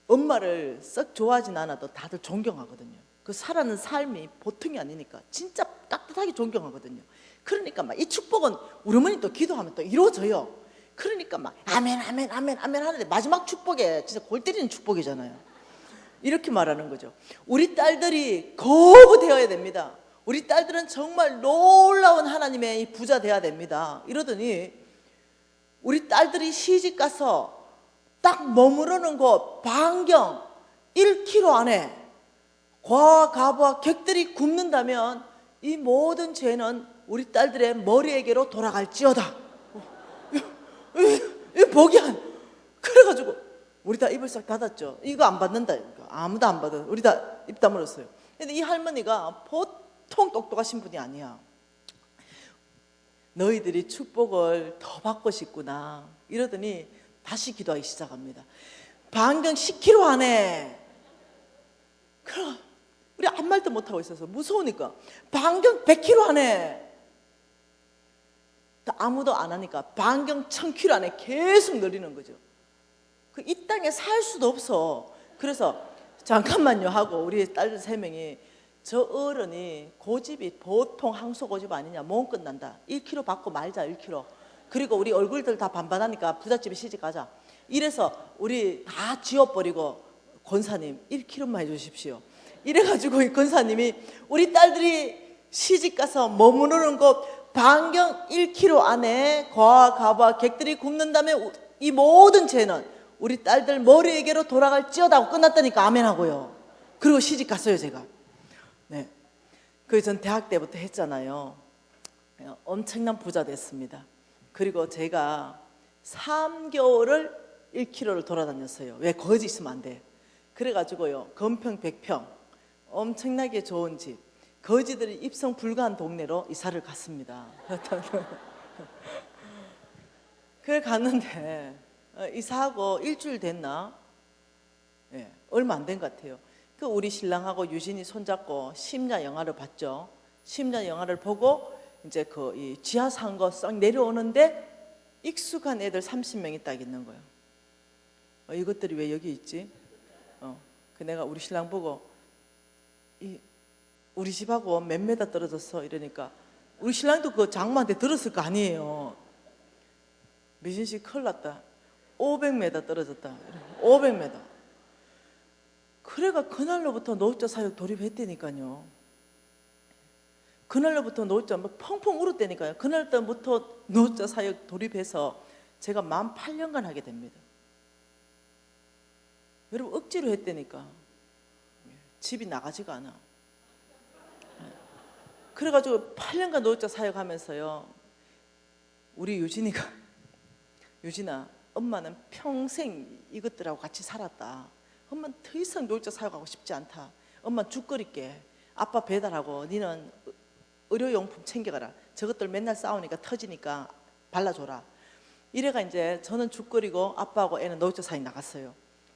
엄마를 썩 좋아하진 않아도 다들 존경하거든요. 그 살아는 삶이 보통이 아니니까 진짜 따뜻하게 존경하거든요. 그러니까 막 이 축복은 우리 어머니 또 기도하면 또 이루어져요. 그러니까 막 아멘 아멘 아멘 아멘 하는데 마지막 축복에 진짜 골 때리는 축복이잖아요. 이렇게 말하는 거죠. 우리 딸들이 거부 되어야 됩니다. 우리 딸들은 정말 놀라운 하나님의 이 부자 되어야 됩니다. 이러더니 우리 딸들이 시집 가서 딱 머무르는 곳 반경 1km 안에 과와 가부와 객들이 굶는다면 이 모든 죄는 우리 딸들의 머리에게로 돌아갈지어다. 이 복이 안. 그래가지고 우리 다 입을 싹 닫았죠. 이거 안 받는다. 아무도 안 받아. 우리 다 입 다물었어요. 근데 이 할머니가 보통 똑똑하신 분이 아니야. 너희들이 축복을 더 받고 싶구나 이러더니 다시 기도하기 시작합니다. 반경 10km 안에. 그럼 우리 아무 말도 못하고 있어서 무서우니까 반경 100km 안에. 아무도 안 하니까 반경 1000km 안에 계속 늘리는 거죠. 이 땅에 살 수도 없어. 그래서 잠깐만요 하고 우리 딸들 3명이 저 어른이 고집이 보통 항소 고집 아니냐, 몸 끝난다, 1kg 받고 말자 1kg. 그리고 우리 얼굴들 다 반반하니까 부잣집에 시집 가자. 이래서 우리 다 지워버리고 권사님 1kg만 해주십시오. 이래가지고 이 권사님이 우리 딸들이 시집 가서 머무르는 곳 반경 1km 안에 과와 가부와 객들이 굶는다면 이 모든 죄는 우리 딸들 머리에게로 돌아갈지어다 하고 끝났다니까 아멘 하고요. 그리고 시집 갔어요 제가. 네, 그래서 전 대학 때부터 했잖아요. 엄청난 부자 됐습니다. 그리고 제가 3개월을 1km를 돌아다녔어요. 왜? 거기 있으면 안 돼. 그래가지고요 건평 100평 엄청나게 좋은 집, 거지들이 입성 불가한 동네로 이사를 갔습니다. 그래 갔는데 이사하고 일주일 됐나? 네, 얼마 안 된 것 같아요. 그 우리 신랑하고 유진이 손잡고 심야 영화를 봤죠. 심야 영화를 보고 이제 그 이 지하 상거 썩 내려오는데 익숙한 애들 30명이 딱 있는 거예요. 이것들이 왜 여기 있지? 그 내가 우리 신랑 보고 우리 집하고 몇 메다 떨어졌어 이러니까 우리 신랑도 그 장모한테 들었을 거 아니에요. 미진 씨 큰일 났다. 500m 떨어졌다. 500m. 그래가 그날로부터 노자 사역 돌입했다니까요. 그날로부터 노자 펑펑 울었다니까요. 그날부터 노자 사역 돌입해서 제가 만 8년간 하게 됩니다. 여러분 억지로 했다니까. 집이 나가지가 않아. 그래가지고 8년간 노자 사역하면서요. 우리 유진아 엄마는 평생 이것들하고 같이 살았다. 엄마는 더 이상 노자 사역하고 싶지 않다. 엄마는 죽 끓일게. 아빠 배달하고 니는 의료용품 챙겨가라. 저것들 맨날 싸우니까 터지니까 발라줘라. 이래가 이제 저는 죽 끓이고 아빠하고 애는 노자 사역 나갔어요.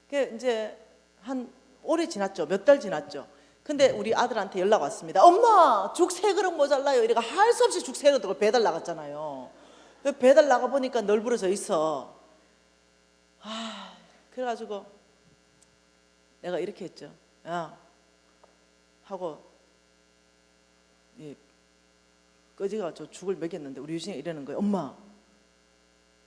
그 이제 한 오래 지났죠. 몇 달 지났죠. 근데 우리 아들한테 연락 왔습니다. 엄마 죽 3그릇 모자라요. 이래가 할 수 없이 죽 3그릇 배달 나갔잖아요. 배달 나가보니까 널브러져 있어. 그래가지고 내가 이렇게 했죠. 야 하고 꺼지가지고 죽을 먹였는데 우리 유진이가 이러는 거예요. 엄마,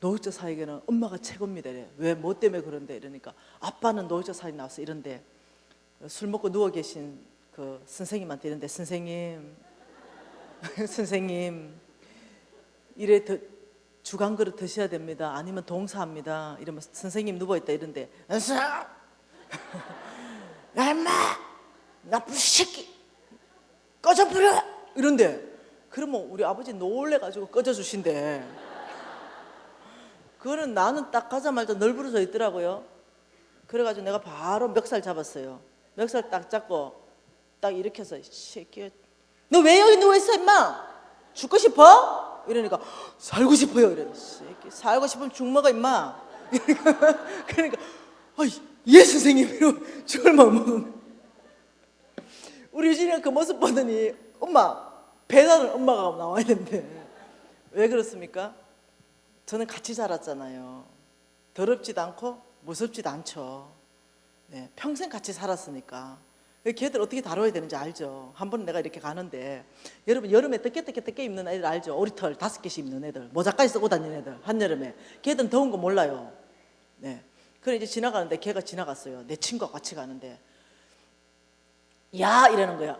노숙자 사역에는 엄마가 최고입니다. 이래. 왜, 뭐 때문에 그런데? 이러니까 아빠는 노숙자 사역 나와서 이런데 술 먹고 누워 계신 그 선생님한테 이런데 선생님 선생님 이래 죽 한 그릇 드셔야 됩니다. 아니면 동사합니다. 이러면 선생님 누워있다 이런데 야 임마 나쁜 새끼 꺼져버려 이런데 그러면 우리 아버지 놀래가지고 꺼져주신대. 그거는 나는 딱 가자마자 널브러져 있더라고요. 그래가지고 내가 바로 멱살 잡았어요. 멱살 딱 잡고 딱 이렇게 해서 새끼야 너 왜 여기 누워있어 임마? 죽고 싶어? 이러니까 살고 싶어요. 이래. 새끼 살고 싶으면 죽 먹어 임마. 그러니까 예 선생님 이러고 죽을 마음 먹으면 우리 유진이가 그 모습 보더니 엄마 배달은 엄마가 나와야 된대. 왜 그렇습니까? 저는 같이 자랐잖아요. 더럽지도 않고 무섭지도 않죠. 네, 평생 같이 살았으니까 걔들 어떻게 다뤄야 되는지 알죠. 한 번은 내가 이렇게 가는데 여러분 여름에 뜯게 입는 애들 알죠. 오리털 5개씩 입는 애들 모자까지 쓰고 다니는 애들 한여름에 걔들은 더운 거 몰라요. 네. 그래 이제 지나가는데 걔가 지나갔어요. 내 친구가 같이 가는데 야 이러는 거야.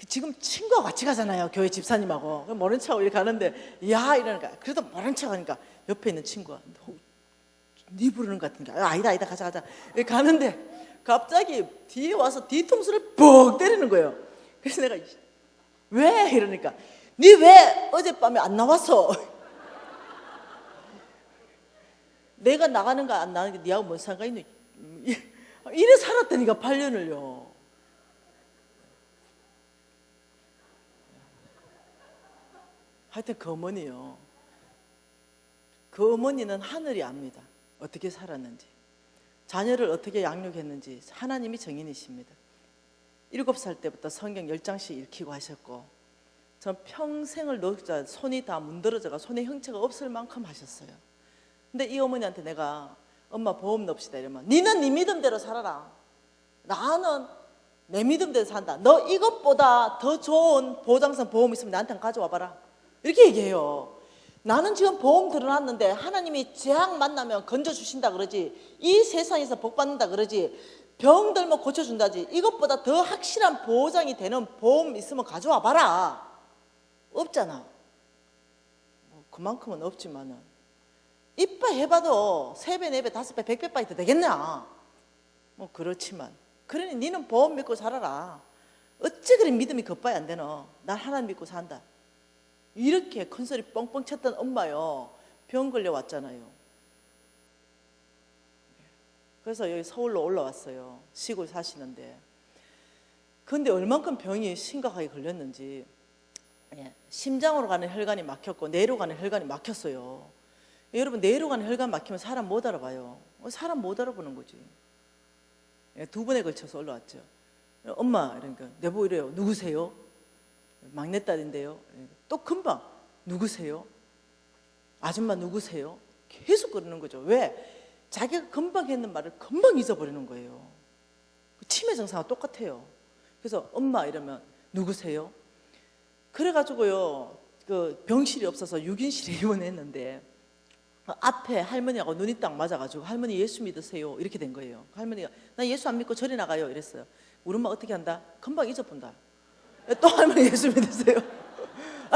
지금 친구가 같이 가잖아요. 교회 집사님하고 모른 척하고 이렇게 가는데 야 이러는 거야. 그래도 모른 척 하니까 옆에 있는 친구가 네 부르는 것 같은 게 아니다 가자 이렇게 가는데 갑자기 뒤에 와서 뒤통수를 뻑 때리는 거예요. 그래서 내가 왜? 이러니까 니 왜 어젯밤에 안 나왔어? 내가 나가는 거 안 나가는 게 니하고 뭔 상관이 있노? 이래 살았다니까 8년을요. 하여튼 그 어머니요. 그 어머니는 하늘이 압니다. 어떻게 살았는지. 자녀를 어떻게 양육했는지 하나님이 정인이십니다. 7살 때부터 성경 10장씩 읽히고 하셨고 전 평생을 노숙자 손이 다 문드러져가 손에 형체가 없을 만큼 하셨어요. 근데 이 어머니한테 내가 엄마 보험 넣읍시다 이러면 니는 네 믿음대로 살아라. 나는 내 믿음대로 산다. 너 이것보다 더 좋은 보장성 보험 있으면 나한테 가져와 봐라. 이렇게 얘기해요. 나는 지금 보험 들어놨는데 하나님이 재앙 만나면 건져주신다 그러지 이 세상에서 복 받는다 그러지 병 들면 고쳐준다지 이것보다 더 확실한 보장이 되는 보험 있으면 가져와 봐라. 없잖아. 그만큼은 없지만은 이빨 해봐도 3배, 4배, 5배, 100배 빠이도 되겠나? 그렇지만 그러니 니는 보험 믿고 살아라. 어찌 그리 믿음이 급바이 안 되노? 난 하나님 믿고 산다. 이렇게 큰 소리 뻥뻥 쳤던 엄마요. 병 걸려왔잖아요. 그래서 여기 서울로 올라왔어요. 시골 사시는데. 그런데 얼만큼 병이 심각하게 걸렸는지 심장으로 가는 혈관이 막혔고 뇌로 가는 혈관이 막혔어요. 여러분 뇌로 가는 혈관 막히면 사람 못 알아봐요. 사람 못 알아보는 거지. 2번에 걸쳐서 올라왔죠. 엄마 이러니까 내보고 이래요. 누구세요? 막내딸인데요. 또 금방 누구세요? 아줌마 누구세요? 계속 그러는 거죠. 왜? 자기가 금방 했는 말을 금방 잊어버리는 거예요. 치매 증상과 똑같아요. 그래서 엄마 이러면 누구세요? 그래가지고요 그 병실이 없어서 6인실에 입원했는데 앞에 할머니하고 눈이 딱 맞아가지고 할머니 예수 믿으세요 이렇게 된 거예요. 할머니가 나 예수 안 믿고 저리 나가요 이랬어요. 우리 엄마 어떻게 한다? 금방 잊어본다. 또 할머니 예수 믿으세요?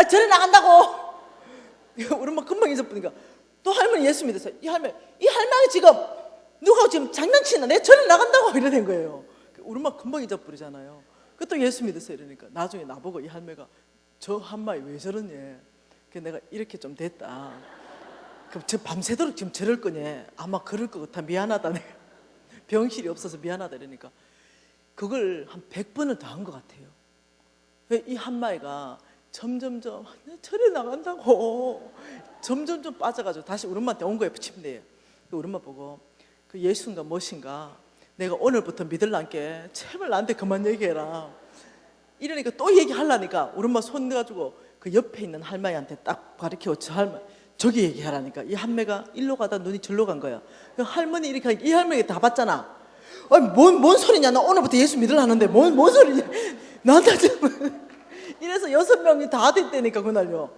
저리 나간다고. 우리 엄마 금방 잊어보니까 또 할머니 예수 믿으세요. 이 할머니 지금 누가 지금 장난치나? 내 저리 나간다고 이러는 거예요. 우리 엄마 금방 잊어버리잖아요. 또 예수 믿으세요 이러니까 나중에 나보고 이 할매가 저 한마이 왜 저러니? 그래서 내가 이렇게 좀 됐다. 그럼 저 밤새도록 지금 저럴 거니? 아마 그럴 것 같아. 미안하다. 내가 병실이 없어서 미안하다 이러니까 그걸 한 100번을 더 한 것 같아요. 이 한마이가 점점점 저리 나간다고 점점점 빠져가지고 다시 우리 엄마한테 온 거예요. 침대에. 우리 엄마 보고 그 예수인가 무엇인가 내가 오늘부터 믿을란게 제발 나한테 그만 얘기해라. 이러니까 또 얘기하려니까 우리 엄마 손 가지고 그 옆에 있는 할머니한테 딱 가르쳐 저 할머니 저기 얘기하라니까 이 한매가 일로 가다 눈이 절로 간 거야. 그 할머니 이렇게 하니까 이 할머니가 다 봤잖아. 뭔 소리냐? 나 오늘부터 예수 믿으려는데 뭔 소리냐? 나한테 이래서 6명이 다 됐다니까 그날요.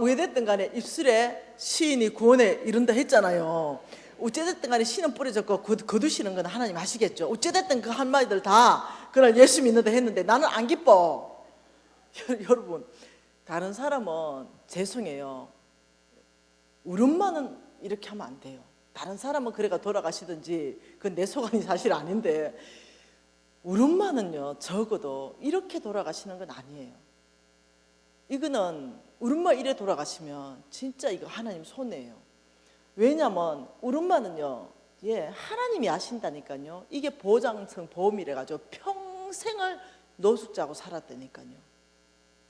왜 됐든 간에 입술에 시인이 구원에 이른다 했잖아요. 어찌됐든 간에 씨는 뿌려졌고 거두시는 건 하나님 아시겠죠. 어찌됐든 그 한마디들 다 그날 예수 믿는다 했는데 나는 안 기뻐. 여러분, 다른 사람은 죄송해요. 우리 엄마는 이렇게 하면 안 돼요. 다른 사람은 그래가 돌아가시든지 그건 내 소관이 사실 아닌데 우리 엄마는요 적어도 이렇게 돌아가시는 건 아니에요. 이거는 우리 엄마 이래 돌아가시면 진짜 이거 하나님 손해예요. 왜냐면 우리 엄마는요 하나님이 아신다니까요. 이게 보장성 보험이래 가지고 평생을 노숙자고 살았다니까요.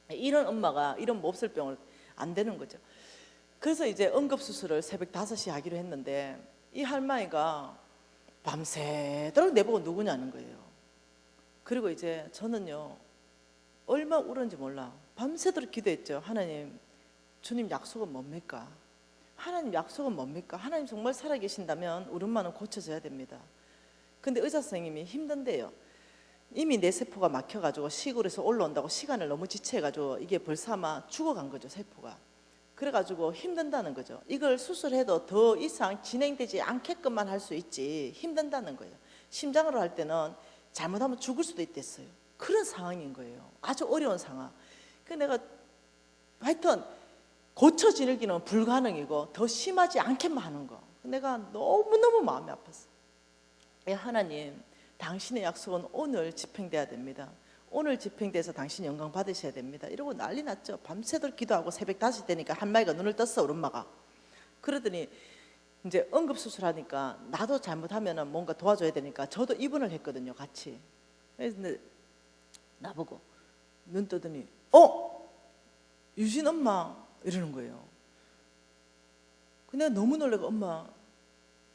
이런 엄마가 이런 몹쓸 병을 안 되는 거죠. 그래서 이제 응급수술을 새벽 5시에 하기로 했는데 이 할머니가 밤새도록 내보고 누구냐는 거예요. 그리고 이제 저는요 얼마 울었는지 몰라. 밤새도록 기도했죠. 하나님, 주님 약속은 뭡니까? 하나님 약속은 뭡니까? 하나님 정말 살아계신다면 우리 엄마는 고쳐져야 됩니다. 근데 의사 선생님이 힘든데요. 이미 내 세포가 막혀가지고 시골에서 올라온다고 시간을 너무 지체해가지고 이게 벌써 아마 죽어간 거죠, 세포가. 그래가지고 힘든다는 거죠. 이걸 수술해도 더 이상 진행되지 않게끔만 할 수 있지 힘든다는 거예요. 심장으로 할 때는 잘못하면 죽을 수도 있댔어요. 그런 상황인 거예요. 아주 어려운 상황. 그래서 내가 하여튼 고쳐지기는 불가능이고 더 심하지 않게만 하는 거. 내가 너무너무 마음이 아팠어. 하나님, 당신의 약속은 오늘 집행돼야 됩니다. 오늘 집행돼서 당신 영광 받으셔야 됩니다. 이러고 난리 났죠. 밤새도록 기도하고 새벽 5시 되니까 한마디가 눈을 떴어, 우리 엄마가. 그러더니 이제 응급수술하니까 나도 잘못하면 뭔가 도와줘야 되니까 저도 입원을 했거든요, 같이. 그래서 나보고 눈 뜨더니 유진 엄마 이러는 거예요. 내가 너무 놀라고 엄마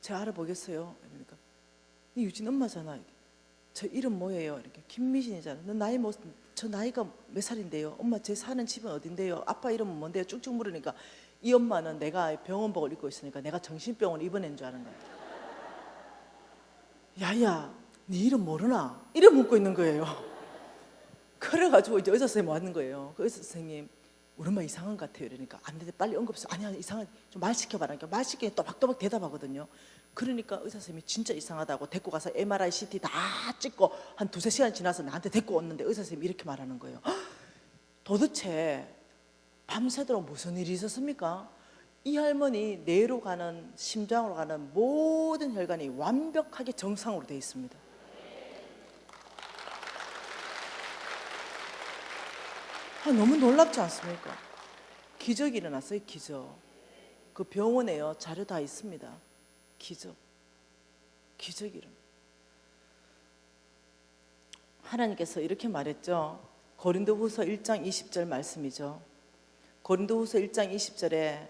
제가 알아보겠어요. 그러니까 이 유진 엄마잖아. 저 이름 뭐예요? 이렇게 김미진이잖아. 너 나이 뭐, 저 나이가 몇 살인데요? 엄마 제 사는 집은 어딘데요? 아빠 이름은 뭔데요? 쭉쭉 물으니까 이 엄마는 내가 병원복을 입고 있으니까 내가 정신병원 입원한 줄 아는 거야. 야야, 네 이름 모르나? 이래 묻고 있는 거예요. 그래가지고 이제 의사 선생님 왔는 거예요. 그 의사 선생님, 우리 엄마 이상한 것 같아요. 이러니까 안 돼, 빨리 응급실. 아니야, 이상한, 좀 말 시켜봐라. 그러니까 말 시키니 또박또박 대답하거든요. 그러니까 의사 선생님이 진짜 이상하다고 데리고 가서 MRI, CT 다 찍고 한 2-3시간 지나서 나한테 데리고 왔는데 의사 선생님이 이렇게 말하는 거예요. 도대체 밤새도록 무슨 일이 있었습니까? 이 할머니 뇌로 가는, 심장으로 가는 모든 혈관이 완벽하게 정상으로 되어 있습니다. 너무 놀랍지 않습니까? 기적이 일어났어요. 기적. 그 병원에요 자료 다 있습니다. 기적이 일어나. 하나님께서 이렇게 말했죠. 고린도후서 1장 20절 말씀이죠. 고린도후서 1장 20절에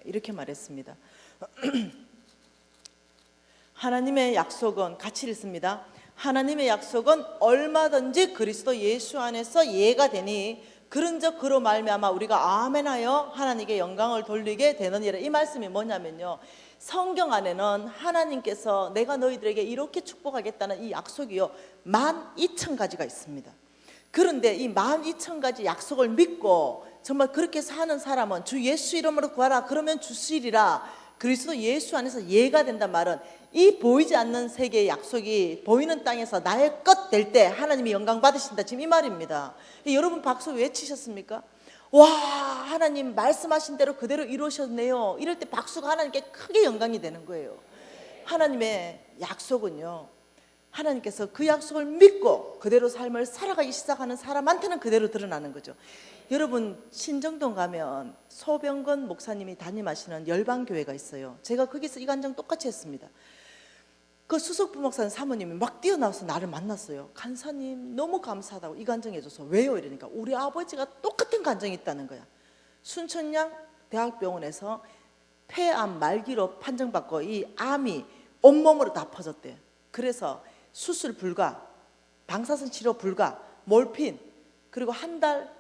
이렇게 말했습니다. 하나님의 약속은, 같이 읽습니다. 하나님의 약속은 얼마든지 그리스도 예수 안에서 예가 되니 그런즉 그로 말미암아 우리가 아멘하여 하나님께 영광을 돌리게 되느니라. 이 말씀이 뭐냐면요, 성경 안에는 하나님께서 내가 너희들에게 이렇게 축복하겠다는 이 약속이요 12,000가지가 있습니다. 그런데 이 12,000가지 약속을 믿고 정말 그렇게 사는 사람은 주 예수 이름으로 구하라 그러면 주시리라. 그리스도 예수 안에서 예가 된단 말은 이 보이지 않는 세계의 약속이 보이는 땅에서 나의 것 될 때 하나님이 영광 받으신다, 지금 이 말입니다. 여러분 박수 왜 치셨습니까? 와, 하나님 말씀하신 대로 그대로 이루셨네요. 이럴 때 박수가 하나님께 크게 영광이 되는 거예요. 하나님의 약속은요, 하나님께서 그 약속을 믿고 그대로 삶을 살아가기 시작하는 사람한테는 그대로 드러나는 거죠. 여러분 신정동 가면 소병건 목사님이 담임하시는 열방교회가 있어요. 제가 거기서 이 간증 똑같이 했습니다. 그 수석 부목사님 사모님이 막 뛰어나와서 나를 만났어요. 간사님 너무 감사하다고 이 간증해줘서. 왜요? 이러니까 우리 아버지가 똑같은 간증이 있다는 거야. 순천향 대학병원에서 폐암 말기로 판정받고 이 암이 온몸으로 다 퍼졌대. 그래서 수술 불가, 방사선 치료 불가, 몰핀, 그리고 한 달,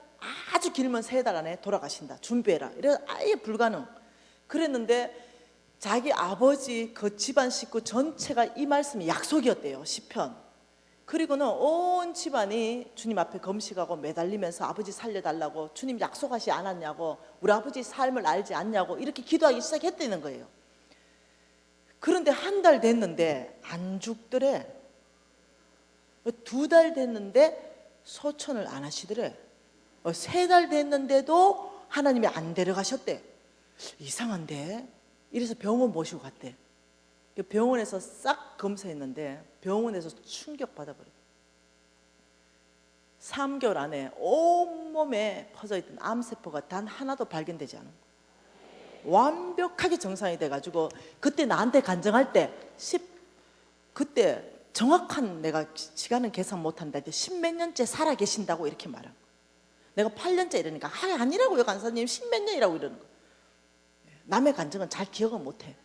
아주 길면 3달 안에 돌아가신다. 준비해라. 이래서 아예 불가능. 그랬는데 자기 아버지 그 집안 식구 전체가 이 말씀이 약속이었대요. 시편. 그리고는 온 집안이 주님 앞에 금식하고 매달리면서 아버지 살려달라고, 주님 약속하지 않았냐고, 우리 아버지 삶을 알지 않냐고 이렇게 기도하기 시작했다는 거예요. 그런데 한 달 됐는데 안 죽더래. 2달 됐는데 소천을 안 하시더래. 3달 됐는데도 하나님이 안 데려가셨대. 이상한데? 이래서 병원 모시고 갔대. 병원에서 싹 검사했는데 병원에서 충격받아버렸대. 3개월 안에 온몸에 퍼져있던 암세포가 단 하나도 발견되지 않은 거예요. 완벽하게 정상이 돼가지고 그때 나한테 간증할 때 그때 정확한 내가 시간은 계산 못한다. 10몇 년째 살아계신다고 이렇게 말한 거예요. 내가 8년째 이러니까 아니라고요 간사님, 10몇 년이라고 이러는 거예요. 남의 간증은 잘 기억을 못해.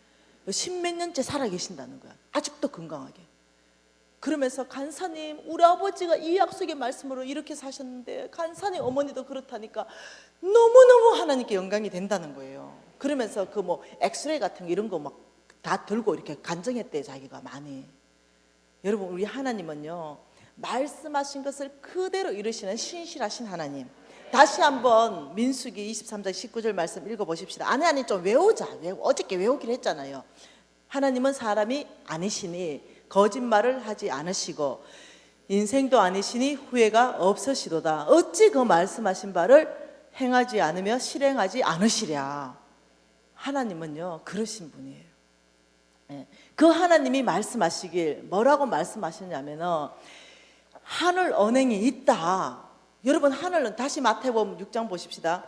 10몇 년째 살아계신다는 거야. 아직도 건강하게. 그러면서 간사님, 우리 아버지가 이 약속의 말씀으로 이렇게 사셨는데 간사님 어머니도 그렇다니까 너무너무 하나님께 영광이 된다는 거예요. 그러면서 그 뭐 엑스레이 같은 거 이런 거 막 다 들고 이렇게 간증했대 자기가 많이. 여러분, 우리 하나님은요 말씀하신 것을 그대로 이루시는 신실하신 하나님. 다시 한번 민수기 23장 19절 말씀 읽어보십시다. 아니 좀 외우자. 어저께 외우기로 했잖아요. 하나님은 사람이 아니시니 거짓말을 하지 않으시고 인생도 아니시니 후회가 없으시도다. 어찌 그 말씀하신 바를 행하지 않으며 실행하지 않으시랴. 하나님은요 그러신 분이에요. 그 하나님이 말씀하시길 뭐라고 말씀하셨냐면은 하늘 언행이 있다. 여러분, 하늘은 다시 마태복음 6장 보십시다.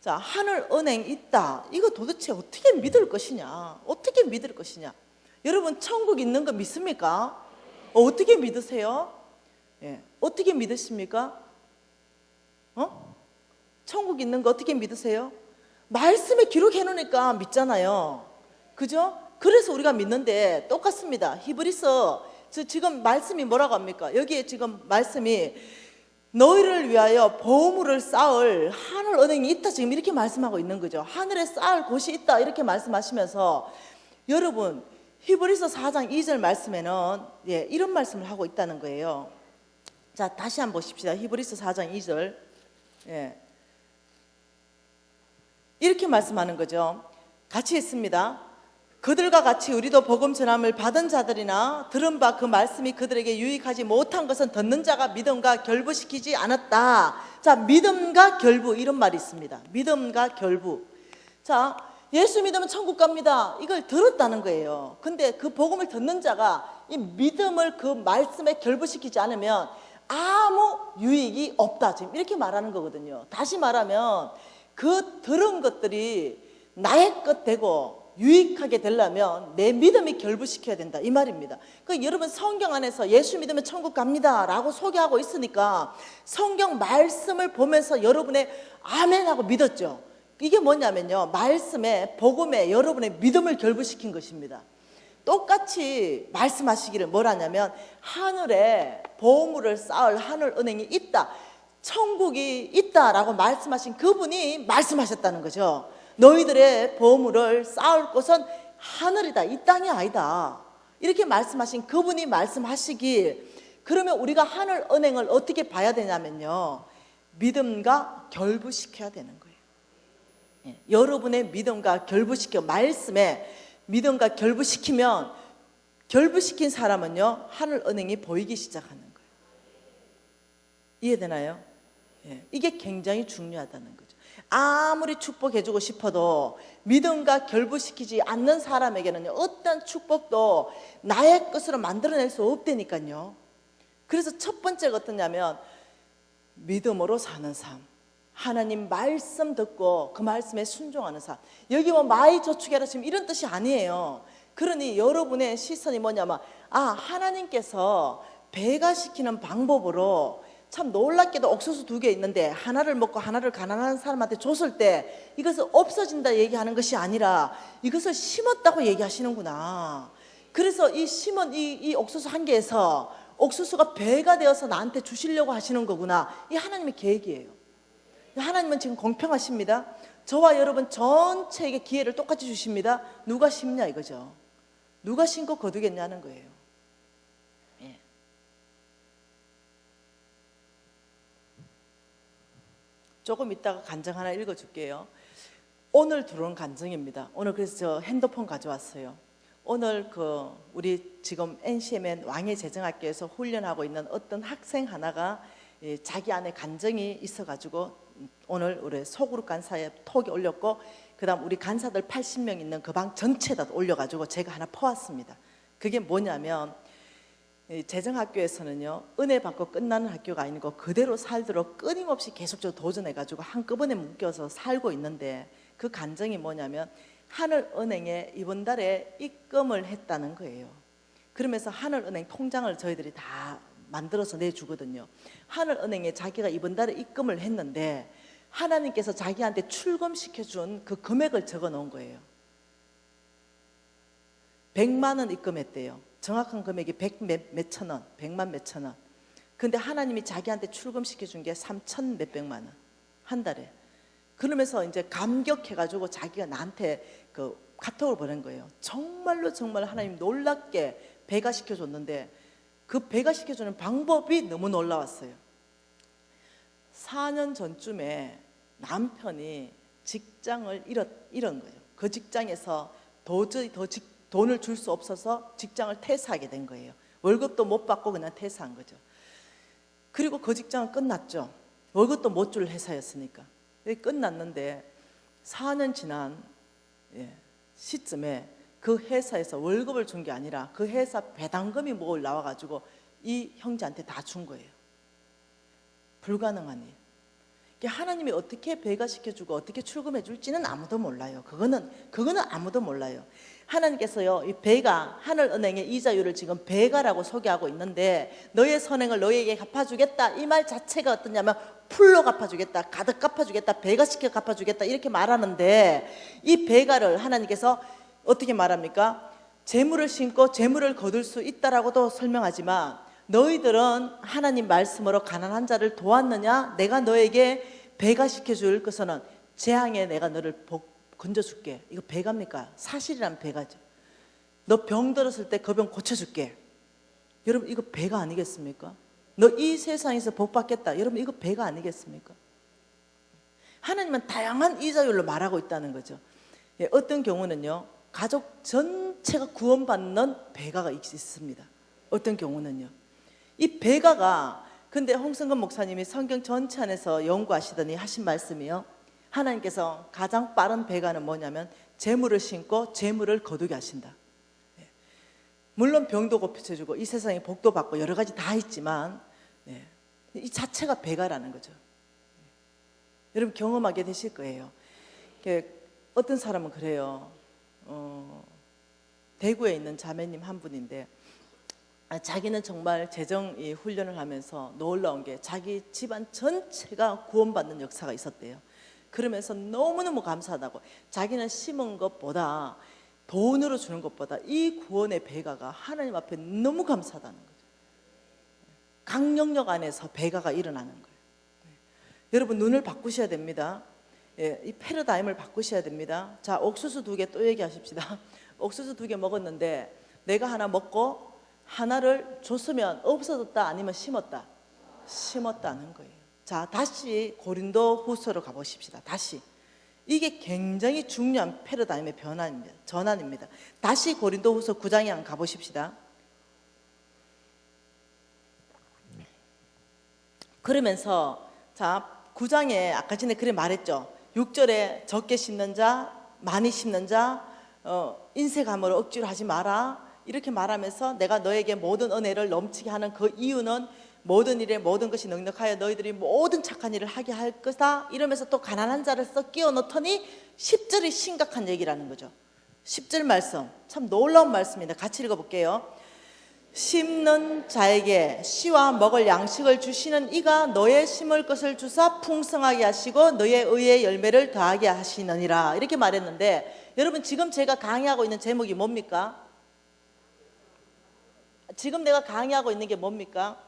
자, 하늘 언행 있다. 이거 도대체 어떻게 믿을 것이냐? 어떻게 믿을 것이냐? 여러분, 천국 있는 거 믿습니까? 어떻게 믿으세요? 어떻게 믿으십니까? 천국 있는 거 어떻게 믿으세요? 말씀에 기록해 놓으니까 믿잖아요. 그죠? 그래서 우리가 믿는데 똑같습니다. 히브리서 지금 말씀이 뭐라고 합니까? 여기에 지금 말씀이 너희를 위하여 보물을 쌓을 하늘 은행이 있다, 지금 이렇게 말씀하고 있는 거죠. 하늘에 쌓을 곳이 있다 이렇게 말씀하시면서 여러분 히브리서 4장 2절 말씀에는 이런 말씀을 하고 있다는 거예요. 자, 다시 한번 보십시다. 히브리서 4장 2절. 이렇게 말씀하는 거죠. 같이 있습니다. 그들과 같이 우리도 복음 전함을 받은 자들이나 들은 바 그 말씀이 그들에게 유익하지 못한 것은 듣는 자가 믿음과 결부시키지 않았다. 자, 믿음과 결부, 이런 말이 있습니다. 믿음과 결부. 자, 예수 믿으면 천국 갑니다. 이걸 들었다는 거예요. 근데 그 복음을 듣는 자가 이 믿음을 그 말씀에 결부시키지 않으면 아무 유익이 없다, 지금 이렇게 말하는 거거든요. 다시 말하면 그 들은 것들이 나의 것 되고 유익하게 되려면 내 믿음이 결부시켜야 된다, 이 말입니다. 그러니까 여러분, 성경 안에서 예수 믿으면 천국 갑니다 라고 소개하고 있으니까 성경 말씀을 보면서 여러분의 아멘하고 믿었죠. 이게 뭐냐면요, 말씀에, 복음에 여러분의 믿음을 결부시킨 것입니다. 똑같이 말씀하시기를 뭐라냐면 하늘에 보물을 쌓을 하늘 은행이 있다, 천국이 있다라고 말씀하신 그분이 말씀하셨다는 거죠. 너희들의 보물을 쌓을 곳은 하늘이다, 이 땅이 아니다, 이렇게 말씀하신 그분이 말씀하시길, 그러면 우리가 하늘 은행을 어떻게 봐야 되냐면요, 믿음과 결부시켜야 되는 거예요. 여러분의 믿음과 결부시켜, 말씀에 믿음과 결부시키면, 결부시킨 사람은요 하늘 은행이 보이기 시작하는 거예요. 이해되나요? 이게 굉장히 중요하다는 거예요. 아무리 축복해주고 싶어도 믿음과 결부시키지 않는 사람에게는 어떤 축복도 나의 것으로 만들어낼 수 없다니까요. 그래서 첫 번째가 어떠냐면 믿음으로 사는 삶, 하나님 말씀 듣고 그 말씀에 순종하는 삶. 여기 뭐 마이 저축해라 지금 이런 뜻이 아니에요. 그러니 여러분의 시선이 뭐냐면 하나님께서 배가시키는 방법으로 참 놀랍게도 옥수수 2개 있는데 하나를 먹고 하나를 가난한 사람한테 줬을 때 이것을 없어진다 얘기하는 것이 아니라 이것을 심었다고 얘기하시는구나. 그래서 이 심은 이 옥수수 1개에서 옥수수가 배가 되어서 나한테 주시려고 하시는 거구나. 이 하나님의 계획이에요. 하나님은 지금 공평하십니다. 저와 여러분 전체에게 기회를 똑같이 주십니다. 누가 심냐 이거죠. 누가 심고 거두겠냐는 거예요. 조금 이따가 간증 하나 읽어줄게요. 오늘 들어온 간증입니다. 오늘 그래서 저 핸드폰 가져왔어요. 오늘 우리 지금 NCMN 왕의 재정학교에서 훈련하고 있는 어떤 학생 하나가 자기 안에 간증이 있어가지고 오늘 우리 소그룹 간사에 톡이 올렸고, 그다음 우리 간사들 80명 있는 그 방 전체에다 올려가지고 제가 하나 퍼왔습니다. 그게 뭐냐면, 재정학교에서는요, 은혜 받고 끝나는 학교가 아니고 그대로 살도록 끊임없이 계속적으로 도전해가지고 한꺼번에 묶여서 살고 있는데, 그 간증이 뭐냐면 하늘은행에 이번 달에 입금을 했다는 거예요. 그러면서 하늘은행 통장을 저희들이 다 만들어서 내주거든요. 하늘은행에 자기가 이번 달에 입금을 했는데 하나님께서 자기한테 출금시켜준 그 금액을 적어 놓은 거예요. 100만 원 입금했대요. 정확한 금액이 100 몇천 원, 100만 몇천 원. 근데 하나님이 자기한테 출금시켜준 게 3천 몇백만 원 한 달에. 그러면서 이제 감격해가지고 자기가 나한테 그 카톡을 보낸 거예요. 정말로 정말 하나님 놀랍게 배가시켜줬는데 그 배가시켜주는 방법이 너무 놀라웠어요. 4년 전쯤에 남편이 직장을 잃은 거예요. 그 직장에서 도저히 더 돈을 줄 수 없어서 직장을 퇴사하게 된 거예요. 월급도 못 받고 그냥 퇴사한 거죠. 그리고 그 직장은 끝났죠. 월급도 못 줄 회사였으니까. 끝났는데 4년 지난 시점에 그 회사에서 월급을 준 게 아니라 그 회사 배당금이 뭐 나와가지고 이 형제한테 다 준 거예요. 불가능한 일. 하나님이 어떻게 배가시켜주고 어떻게 출금해 줄지는 아무도 몰라요. 그거는 아무도 몰라요. 하나님께서요, 이 배가, 하늘은행의 이자율을 지금 배가라고 소개하고 있는데, 너의 선행을 너에게 갚아주겠다, 이 말 자체가 어떠냐면 풀로 갚아주겠다, 가득 갚아주겠다, 배가시켜 갚아주겠다, 이렇게 말하는데, 이 배가를 하나님께서 어떻게 말합니까? 재물을 심고 재물을 거둘 수 있다라고도 설명하지만, 너희들은 하나님 말씀으로 가난한 자를 도왔느냐? 내가 너에게 배가시켜줄 것은 재앙에 내가 너를 건져줄게. 이거 배가입니까? 사실이란 배가죠. 너 병 들었을 때 그 병 고쳐줄게. 여러분, 이거 배가 아니겠습니까? 너 이 세상에서 복 받겠다. 여러분, 이거 배가 아니겠습니까? 하나님은 다양한 이자율로 말하고 있다는 거죠. 어떤 경우는요, 가족 전체가 구원받는 배가가 있습니다. 어떤 경우는요, 이 배가가, 근데 홍성근 목사님이 성경 전체 안에서 연구하시더니 하신 말씀이요, 하나님께서 가장 빠른 배가는 뭐냐면 재물을 심고 재물을 거두게 하신다. 물론 병도 고쳐주고 이 세상에 복도 받고 여러 가지 다 있지만 이 자체가 배가라는 거죠. 여러분 경험하게 되실 거예요. 어떤 사람은 그래요. 대구에 있는 자매님 한 분인데, 자기는 정말 재정 훈련을 하면서 놀라운 게 자기 집안 전체가 구원받는 역사가 있었대요. 그러면서 너무너무 감사하다고, 자기는 심은 것보다 돈으로 주는 것보다 이 구원의 배가가 하나님 앞에 너무 감사하다는 거죠. 강력력 안에서 배가가 일어나는 거예요. 여러분 눈을 바꾸셔야 됩니다. 이 패러다임을 바꾸셔야 됩니다. 자, 옥수수 2개 또 얘기하십시다. 옥수수 2개 먹었는데 내가 하나 먹고 하나를 줬으면 없어졌다, 아니면 심었다? 심었다는 거예요. 자, 다시 고린도 후서로 가보십시다. 다시. 이게 굉장히 중요한 패러다임의 전환입니다. 다시 고린도 후서 9장에 한번 가보십시다. 그러면서 자, 9장에 아까 전에 그래 말했죠. 6절에 적게 심는 자, 많이 심는 자, 인색함을 억지로 하지 마라, 이렇게 말하면서 내가 너에게 모든 은혜를 넘치게 하는 그 이유는 모든 일에 모든 것이 넉넉하여 너희들이 모든 착한 일을 하게 할 거다, 이러면서 또 가난한 자를 써 끼워 넣더니 10절이 심각한 얘기라는 거죠. 10절 말씀 참 놀라운 말씀입니다. 같이 읽어볼게요. 심는 자에게 씨와 먹을 양식을 주시는 이가 너의 심을 것을 주사 풍성하게 하시고 너의 의의 열매를 더하게 하시느니라, 이렇게 말했는데, 여러분 지금 제가 강의하고 있는 제목이 뭡니까? 지금 내가 강의하고 있는 게 뭡니까?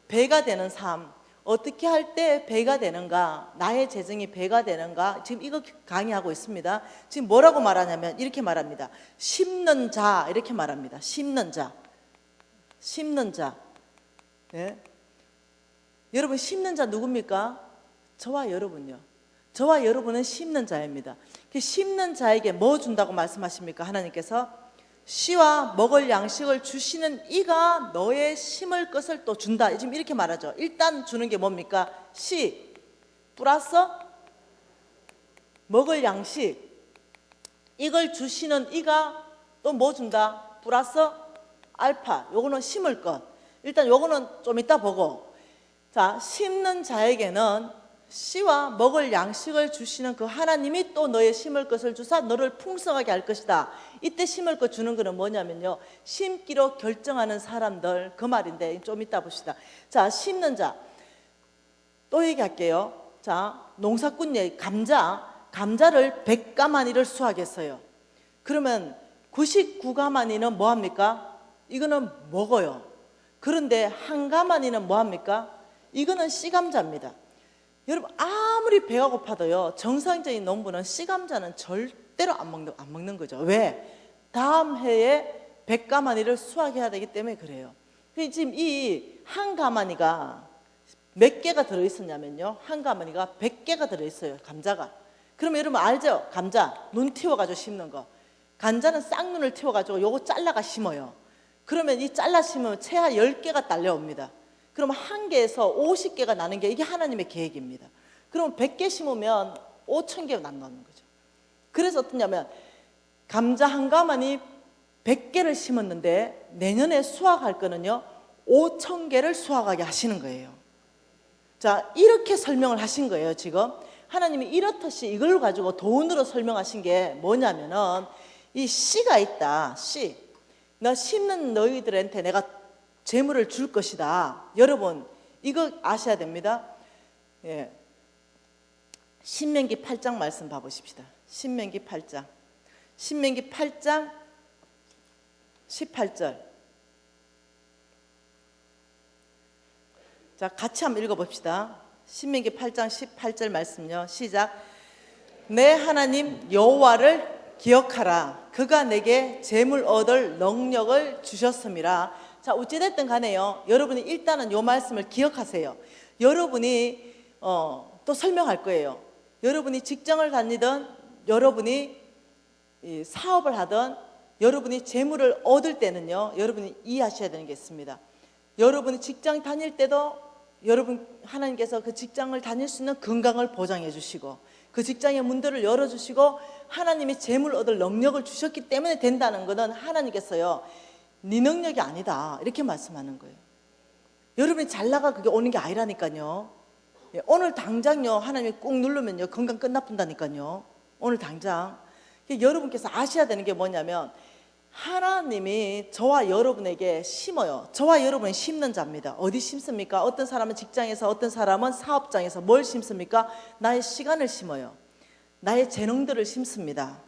배가 되는 삶. 어떻게 할 때 배가 되는가? 나의 재정이 배가 되는가? 지금 이거 강의하고 있습니다. 지금 뭐라고 말하냐면 이렇게 말합니다. 심는 자, 이렇게 말합니다. 심는 자. 심는 자. 네? 여러분 심는 자 누굽니까? 저와 여러분요. 저와 여러분은 심는 자입니다. 그 심는 자에게 뭐 준다고 말씀하십니까? 하나님께서 씨와 먹을 양식을 주시는 이가 너의 심을 것을 또 준다. 지금 이렇게 말하죠. 일단 주는 게 뭡니까? 씨 플러스 먹을 양식, 이걸 주시는 이가 또 뭐 준다? 플러스 알파, 요거는 심을 것. 일단 요거는 좀 이따 보고, 자, 심는 자에게는 씨와 먹을 양식을 주시는 그 하나님이 또 너의 심을 것을 주사 너를 풍성하게 할 것이다. 이때 심을 것 주는 거는 뭐냐면요, 심기로 결정하는 사람들, 그 말인데 좀 이따 봅시다. 자, 심는 자 또 얘기할게요. 자, 농사꾼 얘기, 감자를 100가마니를 수확했어요. 그러면 99가마니는 뭐합니까? 이거는 먹어요. 그런데 한 가마니는 뭐합니까? 이거는 씨감자입니다. 여러분, 아무리 배가 고파도요, 정상적인 농부는 씨감자는 절대로 안 먹는 거죠. 왜? 다음 해에 100가마니를 수확해야 되기 때문에 그래요. 지금 이 한 가마니가 몇 개가 들어있었냐면요, 한 가마니가 100개가 들어있어요, 감자가. 그러면 여러분 알죠? 감자 눈 틔워가지고 심는 거. 감자는 쌍눈을 틔워가지고 요거 잘라가 심어요. 그러면 이 잘라 심으면 최하 10개가 딸려옵니다. 그럼 한 개에서 50개가 나는 게 이게 하나님의 계획입니다. 그럼 100개 심으면 5,000개 나는 거죠. 그래서 어떠냐면 감자 한 가마니 100개를 심었는데 내년에 수확할 거는요 5,000개를 수확하게 하시는 거예요. 자, 이렇게 설명을 하신 거예요. 지금 하나님이 이렇듯이 이걸 가지고 돈으로 설명하신 게 뭐냐면은 이 씨가 있다. 씨, 너 심는 너희들한테 내가 재물을 줄 것이다. 여러분 이거 아셔야 됩니다. 예. 신명기 8장 말씀 봐보십시다. 신명기 8장 18절. 자, 같이 한번 읽어봅시다. 신명기 8장 18절 말씀요. 시작. 내 하나님 여호와를 기억하라. 그가 내게 재물 얻을 능력을 주셨음이라. 자, 어찌됐든 간에요, 여러분이 일단은 요 말씀을 기억하세요. 여러분이 또 설명할 거예요. 여러분이 직장을 다니든 여러분이 사업을 하든 여러분이 재물을 얻을 때는요, 여러분이 이해하셔야 되는 게 있습니다. 여러분이 직장 다닐 때도 여러분 하나님께서 그 직장을 다닐 수 있는 건강을 보장해 주시고 그 직장의 문들을 열어주시고 하나님이 재물 얻을 능력을 주셨기 때문에 된다는 것은 하나님께서요, 네 능력이 아니다 이렇게 말씀하는 거예요. 여러분이 잘 나가 그게 오는 게 아니라니까요. 오늘 당장요 하나님이 꾹 누르면요 건강 끝나쁜다니까요. 오늘 당장. 여러분께서 아셔야 되는 게 뭐냐면 하나님이 저와 여러분에게 심어요. 저와 여러분이 심는 자입니다. 어디 심습니까? 어떤 사람은 직장에서, 어떤 사람은 사업장에서 뭘 심습니까? 나의 시간을 심어요. 나의 재능들을 심습니다.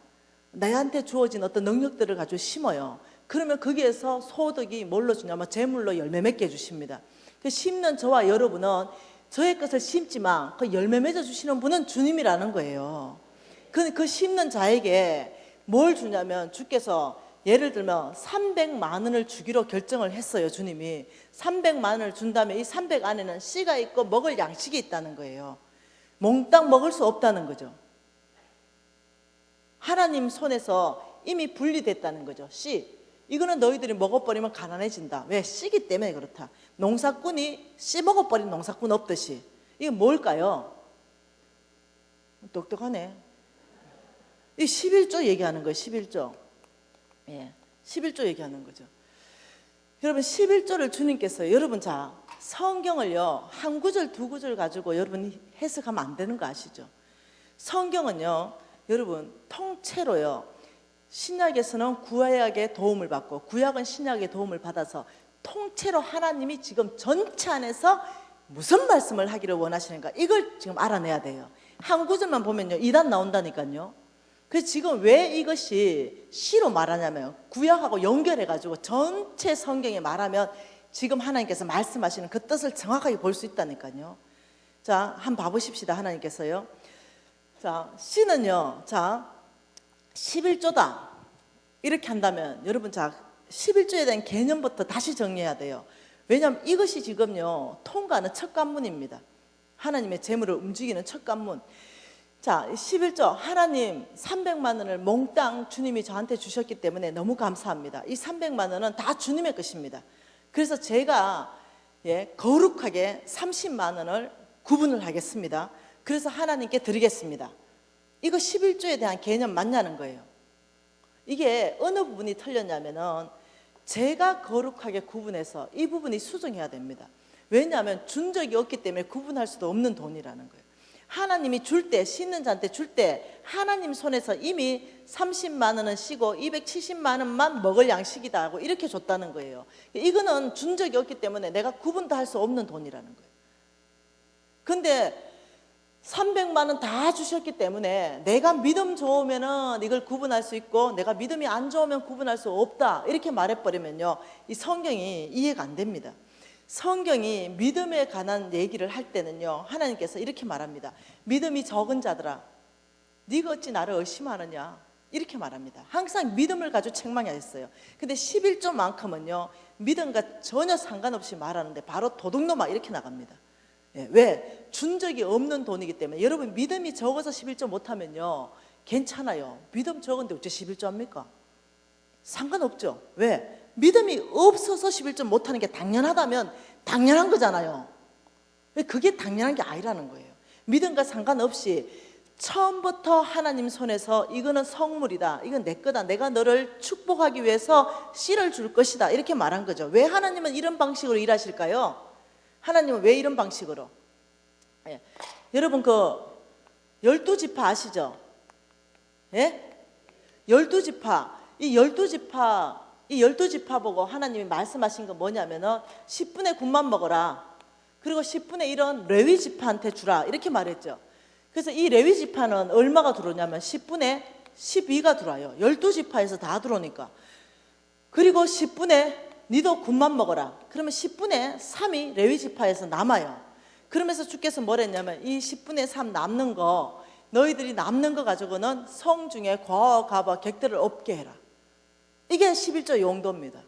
나한테 주어진 어떤 능력들을 가지고 심어요. 그러면 거기에서 소득이 뭘로 주냐면 재물로 열매 맺게 해주십니다. 그 심는 저와 여러분은 저의 것을 심지만 그 열매 맺어 주시는 분은 주님이라는 거예요. 그 심는 자에게 뭘 주냐면 주께서 예를 들면 300만 원을 주기로 결정을 했어요. 주님이 300만 원을 준다면 이 300 안에는 씨가 있고 먹을 양식이 있다는 거예요. 몽땅 먹을 수 없다는 거죠. 하나님 손에서 이미 분리됐다는 거죠. 씨, 이거는 너희들이 먹어버리면 가난해진다. 왜? 씨기 때문에 그렇다. 농사꾼이 씨 먹어버린 농사꾼 없듯이. 이게 뭘까요? 똑똑하네. 이 11조 얘기하는 거예요. 11조. 예, 11조 얘기하는 거죠. 여러분 11조를 주님께서, 여러분 자, 성경을요 한 구절 두 구절 가지고 여러분이 해석하면 안 되는 거 아시죠? 성경은요 여러분 통째로요, 신약에서는 구약의 도움을 받고 구약은 신약의 도움을 받아서 통째로 하나님이 지금 전체 안에서 무슨 말씀을 하기를 원하시는가, 이걸 지금 알아내야 돼요. 한 구절만 보면요 이단 나온다니까요. 그래서 지금 왜 이것이 시로 말하냐면 구약하고 연결해가지고 전체 성경에 말하면 지금 하나님께서 말씀하시는 그 뜻을 정확하게 볼 수 있다니까요. 자, 한번 봐보십시다. 하나님께서요. 자, 시는요, 자, 11조다 이렇게 한다면 여러분, 자, 11조에 대한 개념부터 다시 정리해야 돼요. 왜냐하면 이것이 지금요 통과하는 첫 관문입니다. 하나님의 재물을 움직이는 첫 관문. 자, 11조 하나님 300만 원을 몽땅 주님이 저한테 주셨기 때문에 너무 감사합니다. 이 300만 원은 다 주님의 것입니다. 그래서 제가 거룩하게 30만 원을 구분을 하겠습니다. 그래서 하나님께 드리겠습니다. 이거 11조에 대한 개념 맞냐는 거예요. 이게 어느 부분이 틀렸냐면은 제가 거룩하게 구분해서 이 부분이 수정해야 됩니다. 왜냐하면 준 적이 없기 때문에 구분할 수도 없는 돈이라는 거예요. 하나님이 줄 때, 씻는 자한테 줄 때 하나님 손에서 이미 30만 원은 쉬고 270만 원만 먹을 양식이다 하고 이렇게 줬다는 거예요. 이거는 준 적이 없기 때문에 내가 구분도 할 수 없는 돈이라는 거예요. 근데 300만 원 다 주셨기 때문에 내가 믿음 좋으면은 이걸 구분할 수 있고 내가 믿음이 안 좋으면 구분할 수 없다 이렇게 말해버리면요, 이 성경이 이해가 안 됩니다. 성경이 믿음에 관한 얘기를 할 때는요, 하나님께서 이렇게 말합니다. 믿음이 적은 자들아, 네가 어찌 나를 의심하느냐 이렇게 말합니다. 항상 믿음을 가지고 책망하셨어요. 근데 11조만큼은요 믿음과 전혀 상관없이 말하는데 바로 도둑놈아 이렇게 나갑니다. 왜? 준 적이 없는 돈이기 때문에. 여러분 믿음이 적어서 11조 못하면요 괜찮아요. 믿음 적은데 어째 11조 합니까? 상관없죠. 왜? 믿음이 없어서 11조 못하는 게 당연하다면 당연한 거잖아요. 그게 당연한 게 아니라는 거예요. 믿음과 상관없이 처음부터 하나님 손에서 이거는 성물이다, 이건 내 거다, 내가 너를 축복하기 위해서 씨를 줄 것이다 이렇게 말한 거죠. 왜 하나님은 이런 방식으로 일하실까요? 하나님은 왜 이런 방식으로? 여러분 그 12지파 아시죠? 12지파, 이 12지파 보고 하나님이 말씀하신 건 뭐냐면은 10분의 9만 먹어라, 그리고 10분의 1은 레위 지파한테 주라 이렇게 말했죠. 그래서 이 레위 지파는 얼마가 들어오냐면 10분의 12가 들어와요. 12지파에서 다 들어오니까. 그리고 10분의 니도 9만 먹어라. 그러면 10분의 3이 레위 지파에서 남아요. 그러면서 주께서 뭐랬냐면 이 10분의 3 남는 거, 너희들이 남는 거 가지고는 성 중에 과와 가와 객들을 없게 해라. 이게 11조 용도입니다.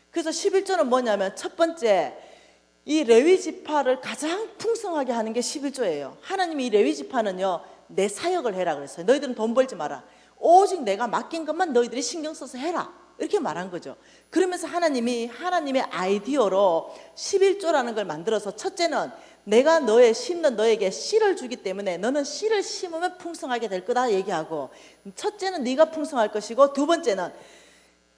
그래서 11조는 뭐냐면 첫 번째, 이 레위 지파를 가장 풍성하게 하는 게 11조예요. 하나님이 이 레위 지파는요 내 사역을 해라 그랬어요. 너희들은 돈 벌지 마라, 오직 내가 맡긴 것만 너희들이 신경 써서 해라 이렇게 말한 거죠. 그러면서 하나님이 하나님의 아이디어로 11조라는 걸 만들어서, 첫째는 내가 너의 심는 너에게 씨를 주기 때문에 너는 씨를 심으면 풍성하게 될 거다 얘기하고, 첫째는 네가 풍성할 것이고 두 번째는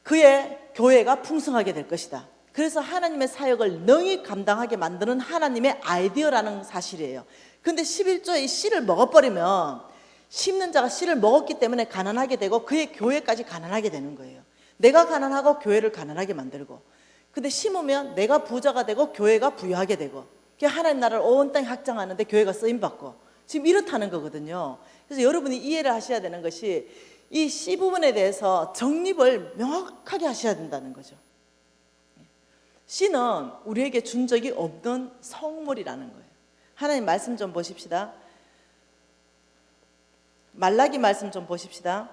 그의 교회가 풍성하게 될 것이다. 그래서 하나님의 사역을 능히 감당하게 만드는 하나님의 아이디어라는 사실이에요. 근데 11조에 이 씨를 먹어버리면 심는 자가 씨를 먹었기 때문에 가난하게 되고 그의 교회까지 가난하게 되는 거예요. 내가 가난하고 교회를 가난하게 만들고, 근데 심으면 내가 부자가 되고 교회가 부유하게 되고, 하나님 나라를 온 땅에 확장하는데 교회가 쓰임받고, 지금 이렇다는 거거든요. 그래서 여러분이 이해를 하셔야 되는 것이 이 씨 부분에 대해서 정립을 명확하게 하셔야 된다는 거죠. 씨는 우리에게 준 적이 없는 성물이라는 거예요. 하나님 말씀 좀 보십시다. 말라기 말씀 좀 보십시다.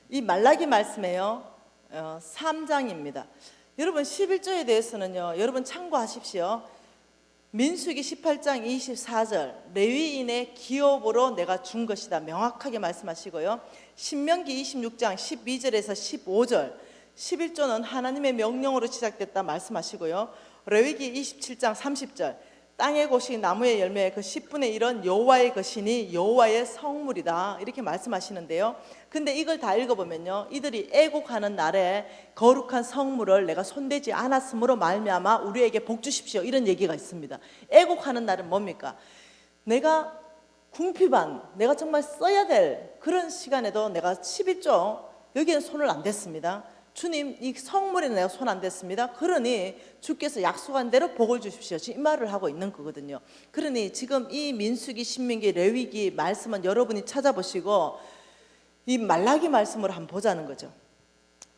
이 말라기 말씀에요 3장입니다. 여러분 11조에 대해서는요 여러분 참고하십시오. 민수기 18장 24절 레위인의 기업으로 내가 준 것이다 명확하게 말씀하시고요. 신명기 26장 12절에서 15절 11조는 하나님의 명령으로 시작됐다 말씀하시고요. 레위기 27장 30절 땅의 곳이 나무의 열매 그 10분의 1은 여호와의 것이니 여호와의 성물이다 이렇게 말씀하시는데요. 근데 이걸 다 읽어보면요 이들이 애국하는 날에 거룩한 성물을 내가 손대지 않았으므로 말미암아 우리에게 복 주십시오 이런 얘기가 있습니다. 애국하는 날은 뭡니까? 내가 궁핍한, 내가 정말 써야 될 그런 시간에도 내가 11조 여기에는 손을 안 댔습니다. 주님 이 성물에 내가 손 안 댔습니다. 그러니 주께서 약속한 대로 복을 주십시오 지금 이 말을 하고 있는 거거든요. 그러니 지금 이 민수기, 신명기, 레위기 말씀은 여러분이 찾아보시고 이 말라기 말씀으로 한번 보자는 거죠.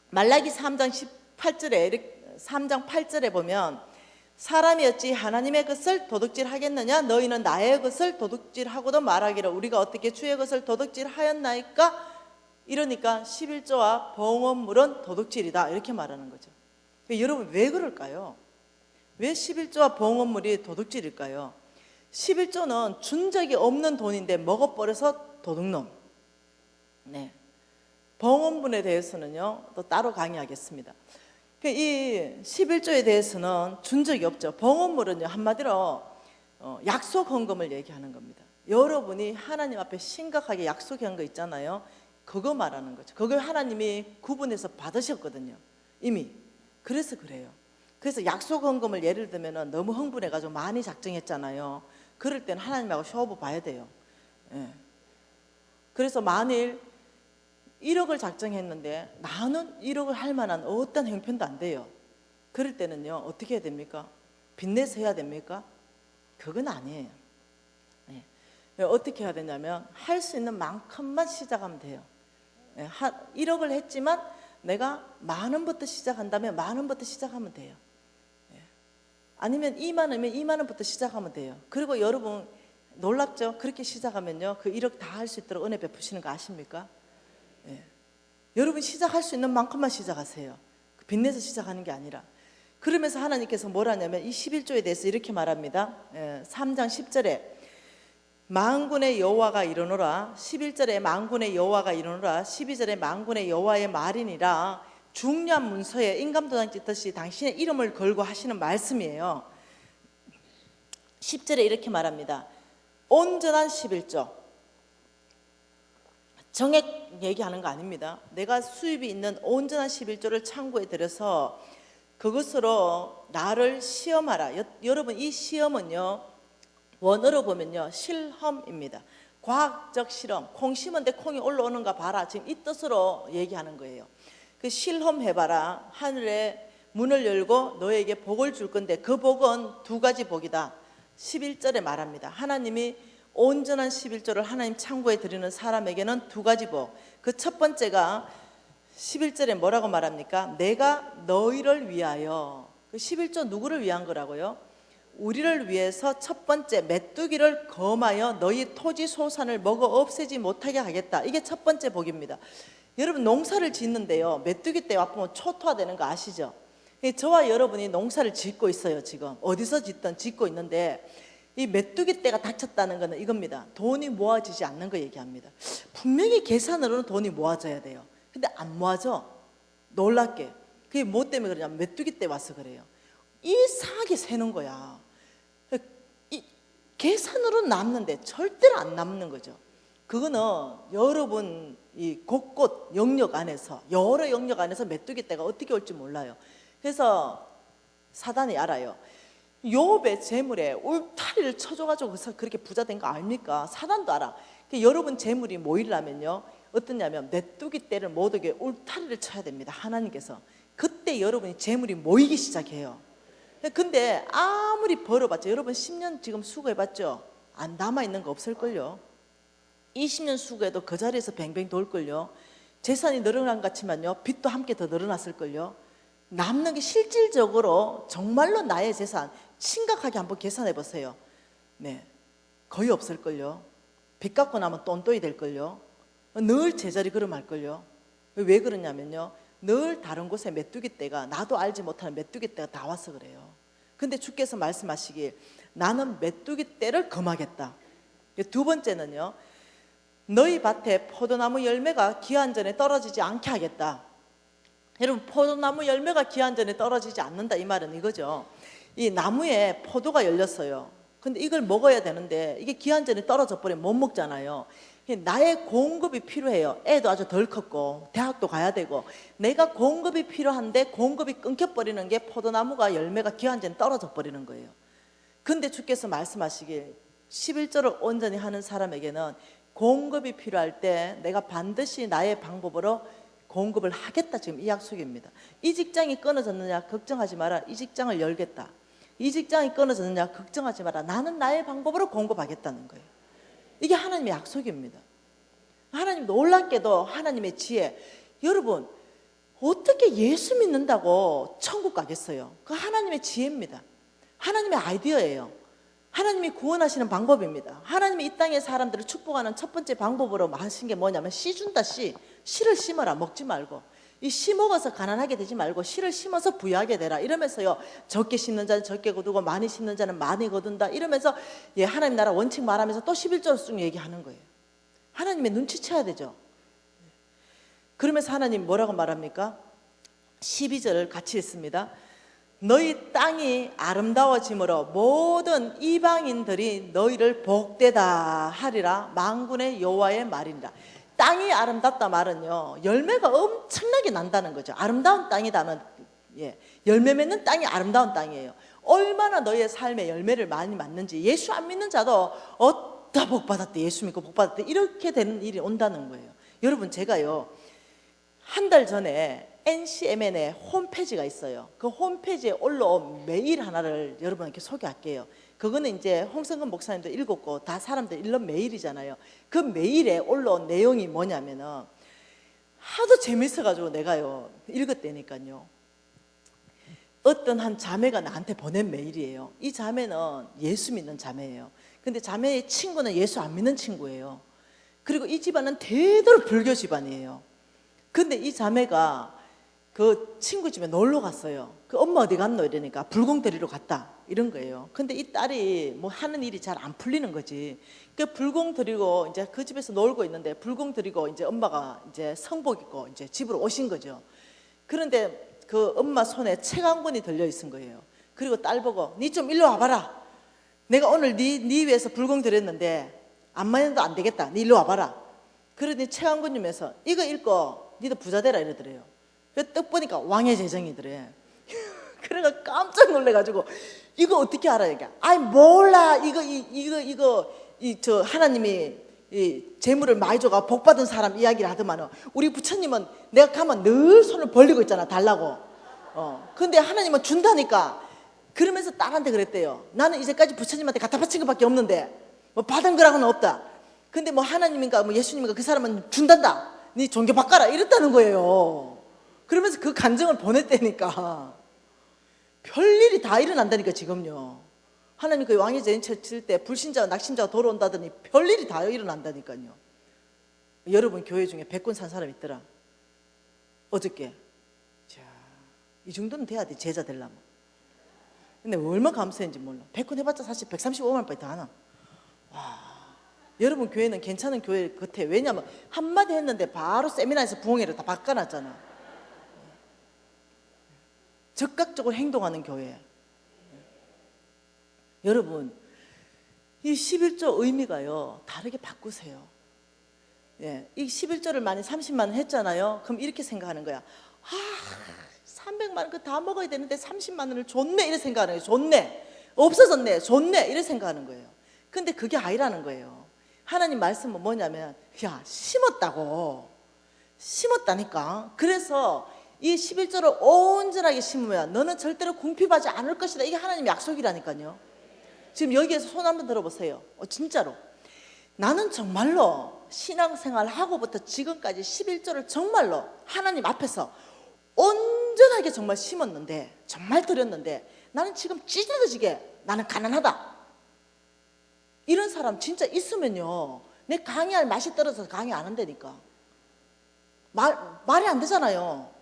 말라기 3장 8절에 보면 사람이 어찌 하나님의 것을 도둑질하겠느냐? 너희는 나의 것을 도둑질하고도 말하기를 우리가 어떻게 주의 것을 도둑질하였나이까? 이러니까 11조와 봉헌물은 도둑질이다 이렇게 말하는 거죠. 여러분 왜 그럴까요? 왜 11조와 봉헌물이 도둑질일까요? 11조는 준 적이 없는 돈인데 먹어버려서 도둑놈. 네. 봉헌물에 대해서는요, 또 따로 강의하겠습니다. 이 11조에 대해서는 준 적이 없죠. 봉헌물은요, 한마디로 약속 헌금을 얘기하는 겁니다. 여러분이 하나님 앞에 심각하게 약속한 거 있잖아요. 그거 말하는 거죠. 그걸 하나님이 구분해서 받으셨거든요, 이미. 그래서 그래요. 그래서 약속 헌금을 예를 들면 너무 흥분해가지고 많이 작정했잖아요. 그럴 때는 하나님하고 쇼부 봐야 돼요. 예. 그래서 만일 1억을 작정했는데 나는 1억을 할 만한 어떤 형편도 안 돼요. 그럴 때는요, 어떻게 해야 됩니까? 빚내서 해야 됩니까? 그건 아니에요. 네. 어떻게 해야 되냐면 할 수 있는 만큼만 시작하면 돼요. 네. 1억을 했지만 내가 10,000원부터 시작한다면 10,000원부터 시작하면 돼요. 네. 아니면 2만 원이면 2만 원부터 시작하면 돼요. 그리고 여러분 놀랍죠? 그렇게 시작하면요, 그 1억 다 할 수 있도록 은혜 베푸시는 거 아십니까? 예. 여러분 시작할 수 있는 만큼만 시작하세요. 빚내서 시작하는 게 아니라. 그러면서 하나님께서 뭘 하냐면 이 11조에 대해서 이렇게 말합니다. 3장 10절에 만군의 여호와가 이르노라, 11절에 만군의 여호와가 이르노라, 12절에 만군의 여호와의 말이니라. 중요한 문서에 인감도장 찍듯이 당신의 이름을 걸고 하시는 말씀이에요. 10절에 이렇게 말합니다. 온전한 11조. 정액 얘기하는 거 아닙니다. 내가 수입이 있는 온전한 11조를 창고에 들여서 그것으로 나를 시험하라. 여러분 이 시험은요, 원어로 보면요, 실험입니다. 과학적 실험. 콩 심은데 콩이 올라오는가 봐라. 지금 이 뜻으로 얘기하는 거예요. 그 실험해봐라. 하늘에 문을 열고 너에게 복을 줄 건데 그 복은 2가지 복이다. 11절에 말합니다. 하나님이 온전한 11조를 하나님 창고에 드리는 사람에게는 2가지 복. 그 첫 번째가 11절에 뭐라고 말합니까? 내가 너희를 위하여. 그 11조 누구를 위한 거라고요? 우리를 위해서 첫 번째 메뚜기를 검하여 너희 토지 소산을 먹어 없애지 못하게 하겠다. 이게 첫 번째 복입니다. 여러분 농사를 짓는데요, 메뚜기 때 와보면 초토화되는 거 아시죠? 저와 여러분이 농사를 짓고 있어요. 지금 어디서 짓든 짓고 있는데 이 메뚜기 떼가 닥쳤다는 것은 이겁니다. 돈이 모아지지 않는 거 얘기합니다. 분명히 계산으로는 돈이 모아져야 돼요. 근데 안 모아져. 놀랍게. 그게 뭐 때문에 그러냐면 메뚜기 떼 와서 그래요. 이상하게 새는 거야. 이 계산으로는 남는데 절대로 안 남는 거죠. 그거는 여러분 이 곳곳 영역 안에서, 여러 영역 안에서 메뚜기 떼가 어떻게 올지 몰라요. 그래서 사단이 알아요. 욥의 재물에 울타리를 쳐줘가지고 그렇게 부자 된 거 아닙니까? 사단도 알아. 여러분 재물이 모이려면요, 어떠냐면 메뚜기 떼를 못 오게 울타리를 쳐야 됩니다. 하나님께서. 그때 여러분이 재물이 모이기 시작해요. 근데 아무리 벌어봤자, 여러분 10년 지금 수고해봤죠? 안 남아있는 거 없을걸요. 20년 수고해도 그 자리에서 뱅뱅 돌걸요. 재산이 늘어난 것 같지만요, 빚도 함께 더 늘어났을걸요. 남는 게 실질적으로 정말로 나의 재산 심각하게 한번 계산해 보세요. 네, 거의 없을걸요. 빚 갚고 나면 똔똔이 될걸요. 늘 제자리 걸음할걸요. 왜 그러냐면요, 늘 다른 곳에 메뚜기 떼가, 나도 알지 못하는 메뚜기 떼가 다 와서 그래요. 근데 주께서 말씀하시길 나는 메뚜기 떼를 금하겠다. 2번째는요, 너희 밭에 포도나무 열매가 기한 전에 떨어지지 않게 하겠다. 여러분 포도나무 열매가 기한 전에 떨어지지 않는다, 이 말은 이거죠. 이 나무에 포도가 열렸어요. 근데 이걸 먹어야 되는데 이게 기한 전에 떨어져 버리면 못 먹잖아요. 나의 공급이 필요해요. 애도 아주 덜 컸고 대학도 가야 되고 내가 공급이 필요한데 공급이 끊겨버리는 게 포도나무가 열매가 기한 전에 떨어져 버리는 거예요. 근데 주께서 말씀하시길 11조를 온전히 하는 사람에게는 공급이 필요할 때 내가 반드시 나의 방법으로 공급을 하겠다, 지금 이 약속입니다. 이 직장이 끊어졌느냐 걱정하지 마라. 이 직장을 열겠다. 이 직장이 끊어졌느냐 걱정하지 마라. 나는 나의 방법으로 공급하겠다는 거예요. 이게 하나님의 약속입니다. 하나님 놀랍게도 하나님의 지혜. 여러분 어떻게 예수 믿는다고 천국 가겠어요? 그 하나님의 지혜입니다. 하나님의 아이디어예요. 하나님이 구원하시는 방법입니다. 하나님이 이 땅의 사람들을 축복하는 첫 번째 방법으로 하신 게 뭐냐면 씨 준다. 씨를 심어라. 먹지 말고. 이 심어서 가난하게 되지 말고 씨를 심어서 부유하게 되라 이러면서요, 적게 심는 자는 적게 거두고 많이 심는 자는 많이 거둔다 이러면서 하나님 나라 원칙 말하면서 또 11조를 쭉 얘기하는 거예요. 하나님의 눈치채야 되죠. 그러면서 하나님 뭐라고 말합니까? 12절을 같이 읽습니다. 너희 땅이 아름다워짐으로 모든 이방인들이 너희를 복되다 하리라. 만군의 여호와의 말이니라. 땅이 아름답다 말은요, 열매가 엄청나게 난다는 거죠. 아름다운 땅이다는, 열매 맺는 땅이 아름다운 땅이에요. 얼마나 너희의 삶에 열매를 많이 맞는지, 예수 안 믿는 자도 어따 복 받았대, 예수 믿고 복 받았대, 이렇게 되는 일이 온다는 거예요. 여러분, 제가요 한 달 전에 NCMN의 홈페이지가 있어요. 그 홈페이지에 올라온 메일 하나를 여러분께 소개할게요. 그거는 이제 홍성근 목사님도 읽었고 다 사람들 읽는 메일이잖아요. 그 메일에 올라온 내용이 뭐냐면은, 하도 재밌어가지고 내가요 읽었다니까요. 어떤 한 자매가 나한테 보낸 메일이에요. 이 자매는 예수 믿는 자매예요. 근데 자매의 친구는 예수 안 믿는 친구예요. 그리고 이 집안은 대대로 불교 집안이에요. 근데 이 자매가 그 친구 집에 놀러 갔어요. 그 엄마 어디 갔노 이러니까 불공 드리러 갔다 이런 거예요. 근데 이 딸이 뭐 하는 일이 잘 안 풀리는 거지. 그 불공 드리고 이제 그 집에서 놀고 있는데, 불공 드리고 이제 엄마가 이제 성복 입고 이제 집으로 오신 거죠. 그런데 그 엄마 손에 책 한 권이 들려 있은 거예요. 그리고 딸 보고, 니 좀 일로 와봐라. 내가 오늘 니 위해서 불공 드렸는데 안만해도 안 되겠다. 니 일로 와봐라. 그러더니 책 한 권 주면서 이거 읽고 니도 부자 되라 이러더래요. 딱 보니까 왕의 제정이더래. 그래가 깜짝 놀래가지고, 이거 어떻게 알아? 이게 아이 몰라. 저 하나님이 이 재물을 많이 줘가 복 받은 사람 이야기를 하더만은, 우리 부처님은 내가 가면 늘 손을 벌리고 있잖아, 달라고. 근데 하나님은 준다니까. 그러면서 딸한테 그랬대요. 나는 이제까지 부처님한테 갖다 바친 것밖에 없는데 뭐 받은 거라고는 없다. 근데 뭐 하나님인가 뭐 예수님인가 그 사람은 준단다. 네 종교 바꿔라 이랬다는 거예요. 그러면서 그 간증을 보냈다니까. 별일이 다 일어난다니까 지금요. 하나님 그 왕의 제인 칠 때 불신자와 낙심자가 돌아온다더니 별일이 다 일어난다니까요. 여러분 교회 중에 100권 산 사람 있더라. 어저께. 자, 이 정도는 돼야 돼, 제자 되려면. 근데 얼마나 감사한지 몰라. 100권 해봤자 사실 135만 원이 더 하나. 와, 여러분 교회는 괜찮은 교회 같아. 왜냐면 한마디 했는데 바로 세미나에서 부흥회를 다 바꿔놨잖아. 적극적으로 행동하는 교회. 여러분, 이 11조 의미가요 다르게 바꾸세요. 이 11조를 많이 30만 원 했잖아요. 그럼 이렇게 생각하는 거야. 300만 원 그 다 먹어야 되는데 30만 원을 줬네 이렇게 생각하는 거예요. 좋네, 없어졌네, 좋네 이렇게 생각하는 거예요. 근데 그게 아니라는 거예요. 하나님 말씀은 뭐냐면, 야, 심었다니까. 그래서 이 11조를 온전하게 심으면 너는 절대로 궁핍하지 않을 것이다. 이게 하나님의 약속이라니까요. 지금 여기에서 손 한번 들어보세요. 진짜로 나는 정말로 신앙생활 하고부터 지금까지 11조를 정말로 하나님 앞에서 온전하게 정말 심었는데, 정말 드렸는데, 나는 지금 찢어지게 나는 가난하다 이런 사람 진짜 있으면요, 내 강의할 맛이 떨어져서 강의 안 한다니까. 말이 안 되잖아요.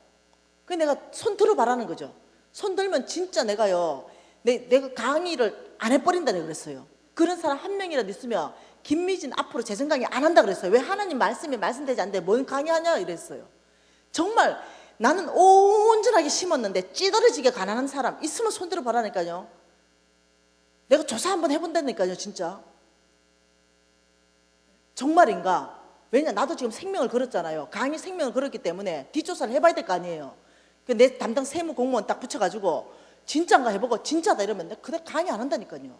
그래서 내가 손 들어봐라는 거죠. 손 들면 진짜 내가요, 내가 강의를 안 해버린다 내가 그랬어요. 그런 사람 한 명이라도 있으면 김미진 앞으로 재정 강의 안 한다 그랬어요. 왜? 하나님 말씀이 말씀되지 않는데 뭔 강의하냐 이랬어요. 정말 나는 온전하게 심었는데 찌들어지게 가난한 사람 있으면 손 들어봐라니까요. 내가 조사 한번 해본다니까요. 진짜 정말인가? 왜냐, 나도 지금 생명을 걸었잖아요. 강의 생명을 걸었기 때문에 뒷조사를 해봐야 될 거 아니에요. 내 담당 세무 공무원 딱 붙여가지고 진짜인가 해보고 진짜다 이러면 내가 그다음 강의 안 한다니까요.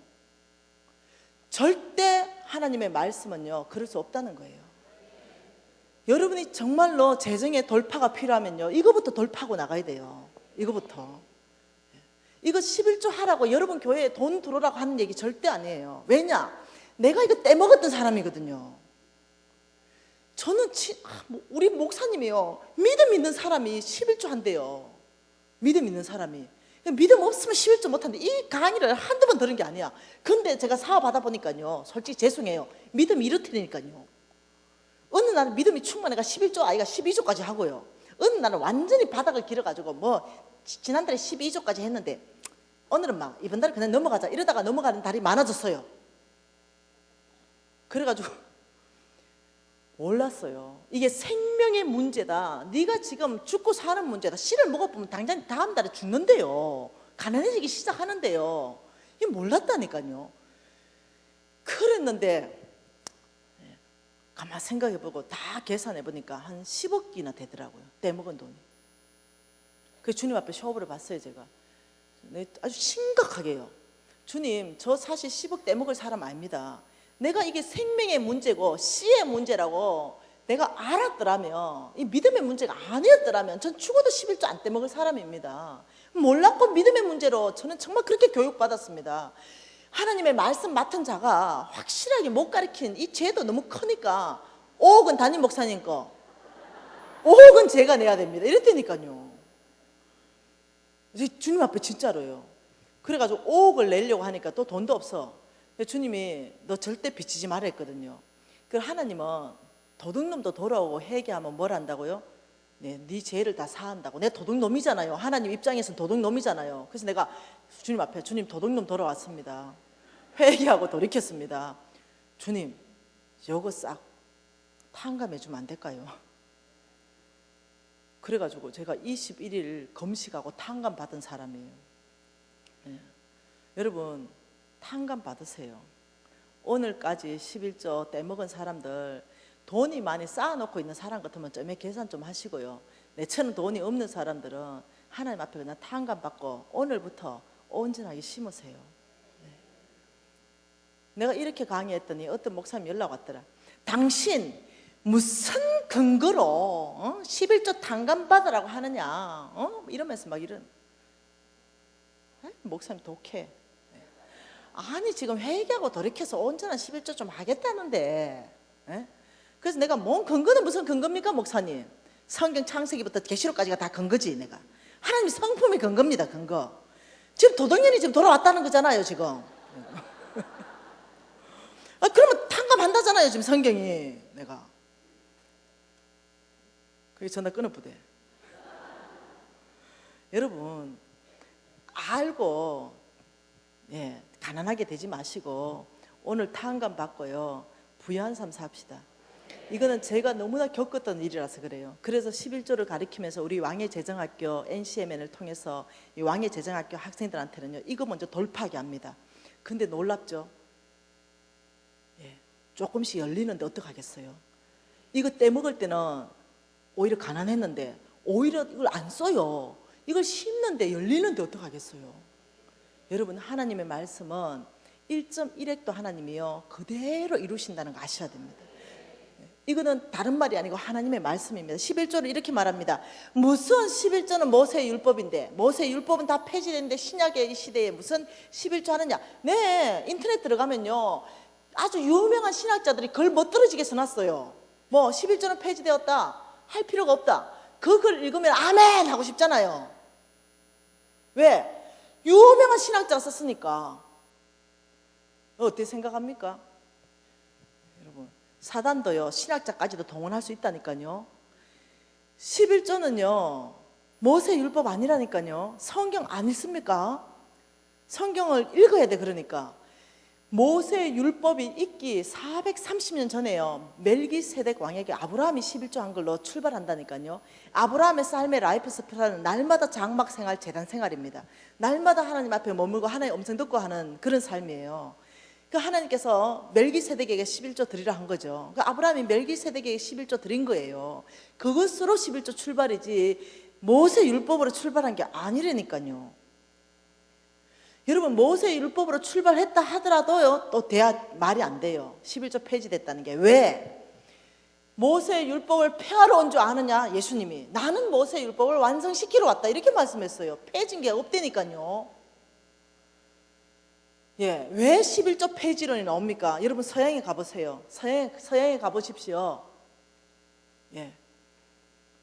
절대 하나님의 말씀은요 그럴 수 없다는 거예요. 여러분이 정말로 재정의 돌파가 필요하면요, 이거부터 돌파하고 나가야 돼요. 이거 11조 하라고 여러분 교회에 돈 들어오라고 하는 얘기 절대 아니에요. 왜냐, 내가 이거 떼먹었던 사람이거든요. 저는 우리 목사님이요, 믿음 있는 사람이 11조 한대요. 믿음 있는 사람이. 믿음 없으면 11조 못한대. 이 강의를 한두 번 들은 게 아니야. 근데 제가 사업 하다 보니까요, 솔직히 죄송해요, 믿음이 이렇다니까요. 어느 날은 믿음이 충만해가 11조 아이가 12조까지 하고요. 어느 날은 완전히 바닥을 길어가지고 지난달에 12조까지 했는데 오늘은 막 이번 달에 그냥 넘어가자 이러다가 넘어가는 달이 많아졌어요. 그래가지고 몰랐어요. 이게 생명의 문제다. 네가 지금 죽고 사는 문제다. 씨를 먹어보면 당장 다음 달에 죽는데요. 가난해지기 시작하는데요. 이게 몰랐다니까요. 그랬는데 가만 생각해보고 다 계산해보니까 한 10억이나 되더라고요. 떼먹은 돈이. 그래서 주님 앞에 쇼업을 봤어요. 제가 아주 심각하게요. 주님, 저 사실 10억 떼먹을 사람 아닙니다. 내가 이게 생명의 문제고 씨의 문제라고 내가 알았더라면, 이 믿음의 문제가 아니었더라면 전 죽어도 11조 안 떼먹을 사람입니다. 몰랐고 믿음의 문제로 저는 정말 그렇게 교육받았습니다. 하나님의 말씀 맡은 자가 확실하게 못 가르친 이 죄도 너무 크니까 5억은 담임 목사님 거, 5억은 제가 내야 됩니다. 이랬다니까요. 주님 앞에 진짜로요. 그래가지고 5억을 내려고 하니까 또 돈도 없어. 주님이 너 절대 비치지 말라 했거든요. 그래서 하나님은 도둑놈도 돌아오고 회개하면 뭘 한다고요? 네 죄를 다 사한다고. 내 도둑놈이잖아요. 하나님 입장에서는 도둑놈이잖아요. 그래서 내가 주님 앞에, 주님 도둑놈 돌아왔습니다. 회개하고 돌이켰습니다. 주님, 요거 싹 탕감해 주면 안 될까요? 그래가지고 제가 21일 금식하고 탕감 받은 사람이에요. 네. 여러분, 탕감 받으세요. 오늘까지 11조 떼먹은 사람들, 돈이 많이 쌓아놓고 있는 사람 같으면 좀 계산 좀 하시고요. 내처럼 돈이 없는 사람들은 하나님 앞에 그냥 탕감 받고 오늘부터 온전하게 심으세요. 네. 내가 이렇게 강의했더니 어떤 목사님 연락 왔더라. 당신 무슨 근거로 11조 탕감 받으라고 하느냐, 이러면서 막 이런. 목사님 독해. 아니 지금 회개하고 돌이켜서 온전한 11조 좀 하겠다는데. 그래서 내가 뭔 근거는 무슨 근거입니까 목사님? 성경 창세기부터 계시록까지가 다 근거지. 내가 하나님 성품의 근거입니다. 근거. 지금 도덕년이 지금 돌아왔다는 거잖아요 지금. 그러면 탕감한다잖아요 지금 성경이. 내가 그게 전화 끊어보대. 여러분 알고 가난하게 되지 마시고 오늘 탕감 받고요 부유한 삶 삽시다. 이거는 제가 너무나 겪었던 일이라서 그래요. 그래서 11조를 가르치면서 우리 왕의 재정학교 NCMN을 통해서 이 왕의 재정학교 학생들한테는요 이거 먼저 돌파하게 합니다. 근데 놀랍죠? 조금씩 열리는데 어떡하겠어요? 이거 떼먹을 때는 오히려 가난했는데 오히려 이걸 안 써요. 이걸 심는데 열리는데 어떡하겠어요? 여러분 하나님의 말씀은 1.1핵도 하나님이요 그대로 이루신다는 거 아셔야 됩니다. 이거는 다른 말이 아니고 하나님의 말씀입니다. 11조를 이렇게 말합니다. 무슨 11조는 모세의 율법인데, 모세의 율법은 다 폐지됐는데 신약의 시대에 무슨 11조 하느냐. 네, 인터넷 들어가면요 아주 유명한 신학자들이 글 멋들어지게 써놨어요. 11조는 폐지되었다, 할 필요가 없다. 그 글 읽으면 아멘 하고 싶잖아요. 왜? 유명한 신학자가 썼으니까. 어떻게 생각합니까? 여러분 사단도요 신학자까지도 동원할 수 있다니까요. 11조는요 모세 율법 아니라니까요. 성경 안 읽습니까? 성경을 읽어야 돼. 그러니까 모세 율법이 있기 430년 전에요 멜기세덱 왕에게 아브라함이 11조 한 걸로 출발한다니까요. 아브라함의 삶의 라이프 스타일은 날마다 장막 생활, 제단 생활입니다. 날마다 하나님 앞에 머물고 하나님 음성 듣고 하는 그런 삶이에요. 그 하나님께서 멜기세덱에게 11조 드리라 한 거죠. 그 아브라함이 멜기세덱에게 11조 드린 거예요. 그것으로 11조 출발이지 모세 율법으로 출발한 게 아니라니까요. 여러분 모세 율법으로 출발했다 하더라도요 또 말이 안 돼요. 11조 폐지됐다는 게. 왜? 모세 율법을 폐하러 온 줄 아느냐? 예수님이 나는 모세 율법을 완성시키러 왔다 이렇게 말씀했어요. 폐진 게 없다니까요. 왜 11조 폐지론이 나옵니까? 여러분 서양에 가보세요. 서양에 가보십시오.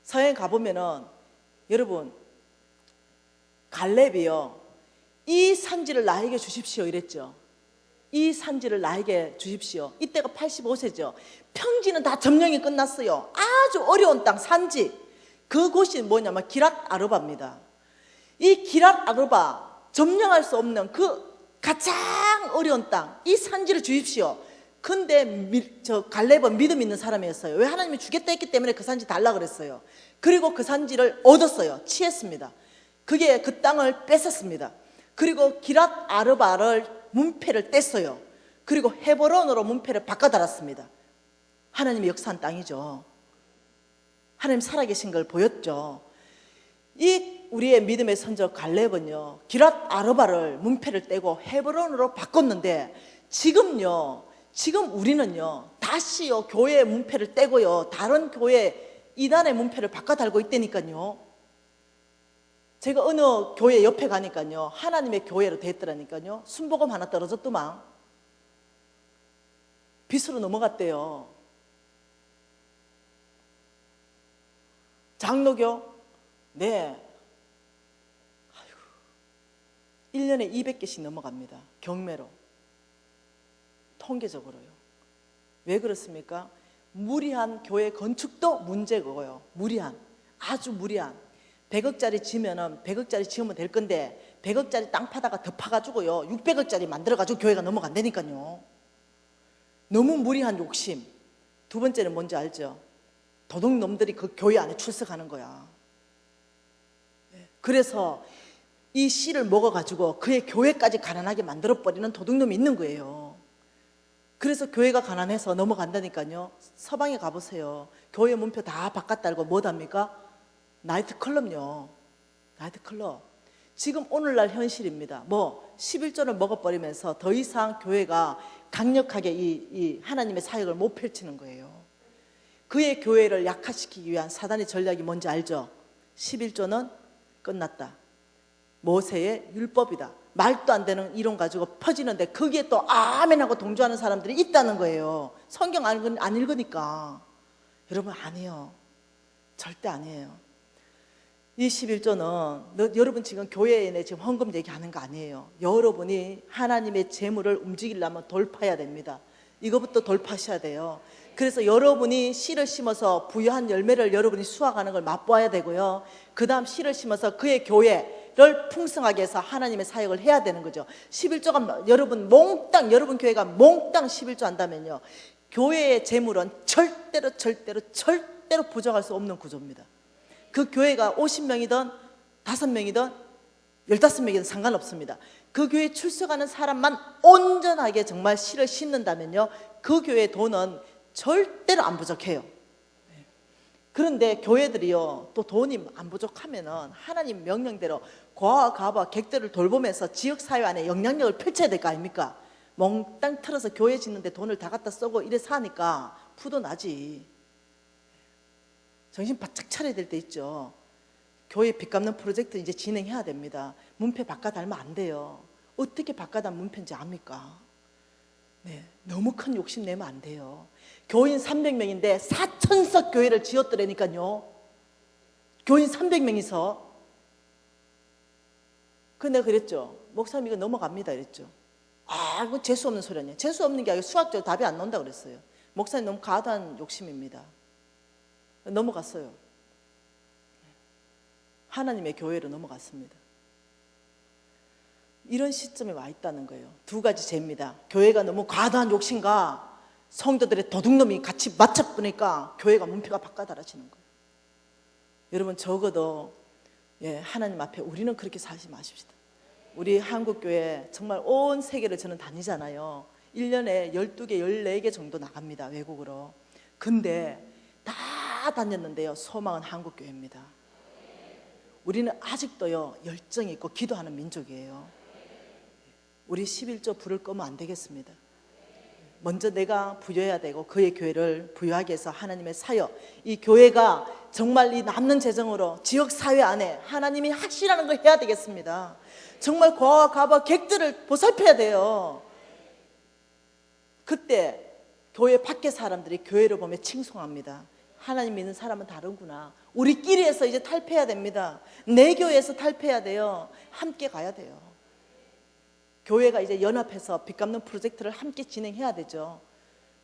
서양에 가보면은 여러분 갈렙이요 이 산지를 나에게 주십시오 이랬죠. 이 산지를 나에게 주십시오. 이때가 85세죠. 평지는 다 점령이 끝났어요. 아주 어려운 땅 산지. 그곳이 뭐냐면 기랏 아르바입니다. 이 기랏 아르바, 점령할 수 없는 그 가장 어려운 땅, 이 산지를 주십시오. 근데 갈렙은 믿음 있는 사람이었어요. 왜? 하나님이 주겠다 했기 때문에 그 산지 달라 그랬어요. 그리고 그 산지를 얻었어요. 취했습니다. 그게 그 땅을 뺏었습니다. 그리고 기랏 아르바를 문패를 뗐어요. 그리고 헤브론으로 문패를 바꿔달았습니다. 하나님이 역사한 땅이죠. 하나님 살아계신 걸 보였죠. 이 우리의 믿음의 선조 갈렙은요, 기랏 아르바를 문패를 떼고 헤브론으로 바꿨는데, 지금 우리는요 다시요 교회의 문패를 떼고요 다른 교회 이단의 문패를 바꿔 달고 있다니까요. 제가 어느 교회 옆에 가니까요 하나님의 교회로 됐더라니까요. 순복음 하나 떨어졌더만 빚으로 넘어갔대요. 장로교? 네. 1년에 200개씩 넘어갑니다. 경매로. 통계적으로요. 왜 그렇습니까? 무리한 교회 건축도 문제고요. 아주 무리한 100억짜리 지면은 100억짜리 지으면 될 건데 100억짜리 땅 파다가 더 파가지고요 600억짜리 만들어가지고 교회가 넘어간다니까요. 너무 무리한 욕심. 두 번째는 뭔지 알죠? 도둑놈들이 그 교회 안에 출석하는 거야. 그래서 이 씨를 먹어가지고 그의 교회까지 가난하게 만들어버리는 도둑놈이 있는 거예요. 그래서 교회가 가난해서 넘어간다니까요. 서방에 가보세요. 교회 문표 다 바깥 달고 뭐답니까? 나이트클럽요. 나이트클럽. 지금 오늘날 현실입니다. 11조를 먹어버리면서 더 이상 교회가 강력하게 이 하나님의 사역을 못 펼치는 거예요. 그의 교회를 약화시키기 위한 사단의 전략이 뭔지 알죠? 11조는 끝났다. 모세의 율법이다. 말도 안 되는 이론 가지고 퍼지는데 거기에 또 아멘하고 동조하는 사람들이 있다는 거예요. 성경 안 읽으니까. 여러분 아니에요. 절대 아니에요. 이 11조는 여러분 지금 교회에 지금 헌금 얘기하는 거 아니에요. 여러분이 하나님의 재물을 움직이려면 돌파해야 됩니다. 이거부터 돌파하셔야 돼요. 그래서 여러분이 씨를 심어서 부유한 열매를 여러분이 수확하는 걸 맛보아야 되고요. 그 다음 씨를 심어서 그의 교회를 풍성하게 해서 하나님의 사역을 해야 되는 거죠. 11조가 여러분 교회가 몽땅 11조 한다면요 교회의 재물은 절대로 부정할 수 없는 구조입니다. 그 교회가 50명이든 5명이든 15명이든 상관없습니다. 그 교회에 출석하는 사람만 온전하게 정말 씨를 심는다면요 그 교회의 돈은 절대로 안 부족해요. 그런데 교회들이요 또 돈이 안 부족하면은 하나님 명령대로 고아와 가부와 객들을 돌보면서 지역사회 안에 영향력을 펼쳐야 될 거 아닙니까? 몽땅 틀어서 교회 짓는데 돈을 다 갖다 쓰고 이래 사니까 푸도 나지. 정신 바짝 차려야 될 때 있죠. 교회 빚 갚는 프로젝트 이제 진행해야 됩니다. 문패 바꿔 달면 안 돼요. 어떻게 바꿔 달 문패인지 압니까? 네, 너무 큰 욕심 내면 안 돼요. 교인 300명인데 4,000석 교회를 지었더라니까요. 교인 300명이서. 근데 내가 그랬죠. 목사님 이거 넘어갑니다 이랬죠. 그거 재수 없는 소리 아니에요. 재수 없는 게 아니라 수학적으로 답이 안 나온다 그랬어요. 목사님 너무 과다한 욕심입니다. 넘어갔어요. 하나님의 교회로 넘어갔습니다. 이런 시점에 와 있다는 거예요. 두 가지 죄입니다. 교회가 너무 과다한 욕심과 성도들의 도둑놈이 같이 맞춰보니까 교회가 문패가 바꿔 달아지는 거예요. 여러분 적어도 하나님 앞에 우리는 그렇게 살지 마십시다. 우리 한국교회 정말 온 세계를 저는 다니잖아요. 1년에 12개, 14개 정도 나갑니다. 외국으로. 근데 다 다녔는데요. 소망은 한국교회입니다. 우리는 아직도요 열정이 있고 기도하는 민족이에요. 우리 11조 불을 끄면 안 되겠습니다. 먼저 내가 부여해야 되고 그의 교회를 부여하게 해서 하나님의 사역, 이 교회가 정말 이 남는 재정으로 지역사회 안에 하나님이 확실하는 걸 해야 되겠습니다. 정말 고아와 가부와 객들을 보살펴야 돼요. 그때 교회 밖의 사람들이 교회를 보며 칭송합니다. 하나님 믿는 사람은 다르구나. 우리끼리에서 이제 탈피해야 됩니다. 내 교회에서 탈피해야 돼요. 함께 가야 돼요. 교회가 이제 연합해서 빚 갚는 프로젝트를 함께 진행해야 되죠.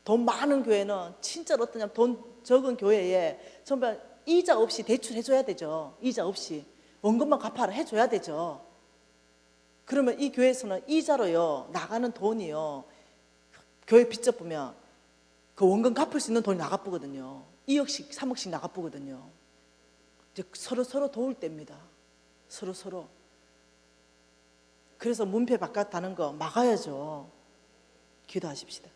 돈 많은 교회는 진짜로 어떠냐면 돈 적은 교회에 정말 이자 없이 대출해줘야 되죠. 이자 없이 원금만 갚아라 해줘야 되죠. 그러면 이 교회에서는 이자로요 나가는 돈이요, 교회 빚져 보면 그 원금 갚을 수 있는 돈이 나가쁘거든요. 2억씩 3억씩 나가쁘거든요. 이제 서로 도울 때입니다. 서로. 그래서 문패 바깥 다는 거 막아야죠. 기도하십시다.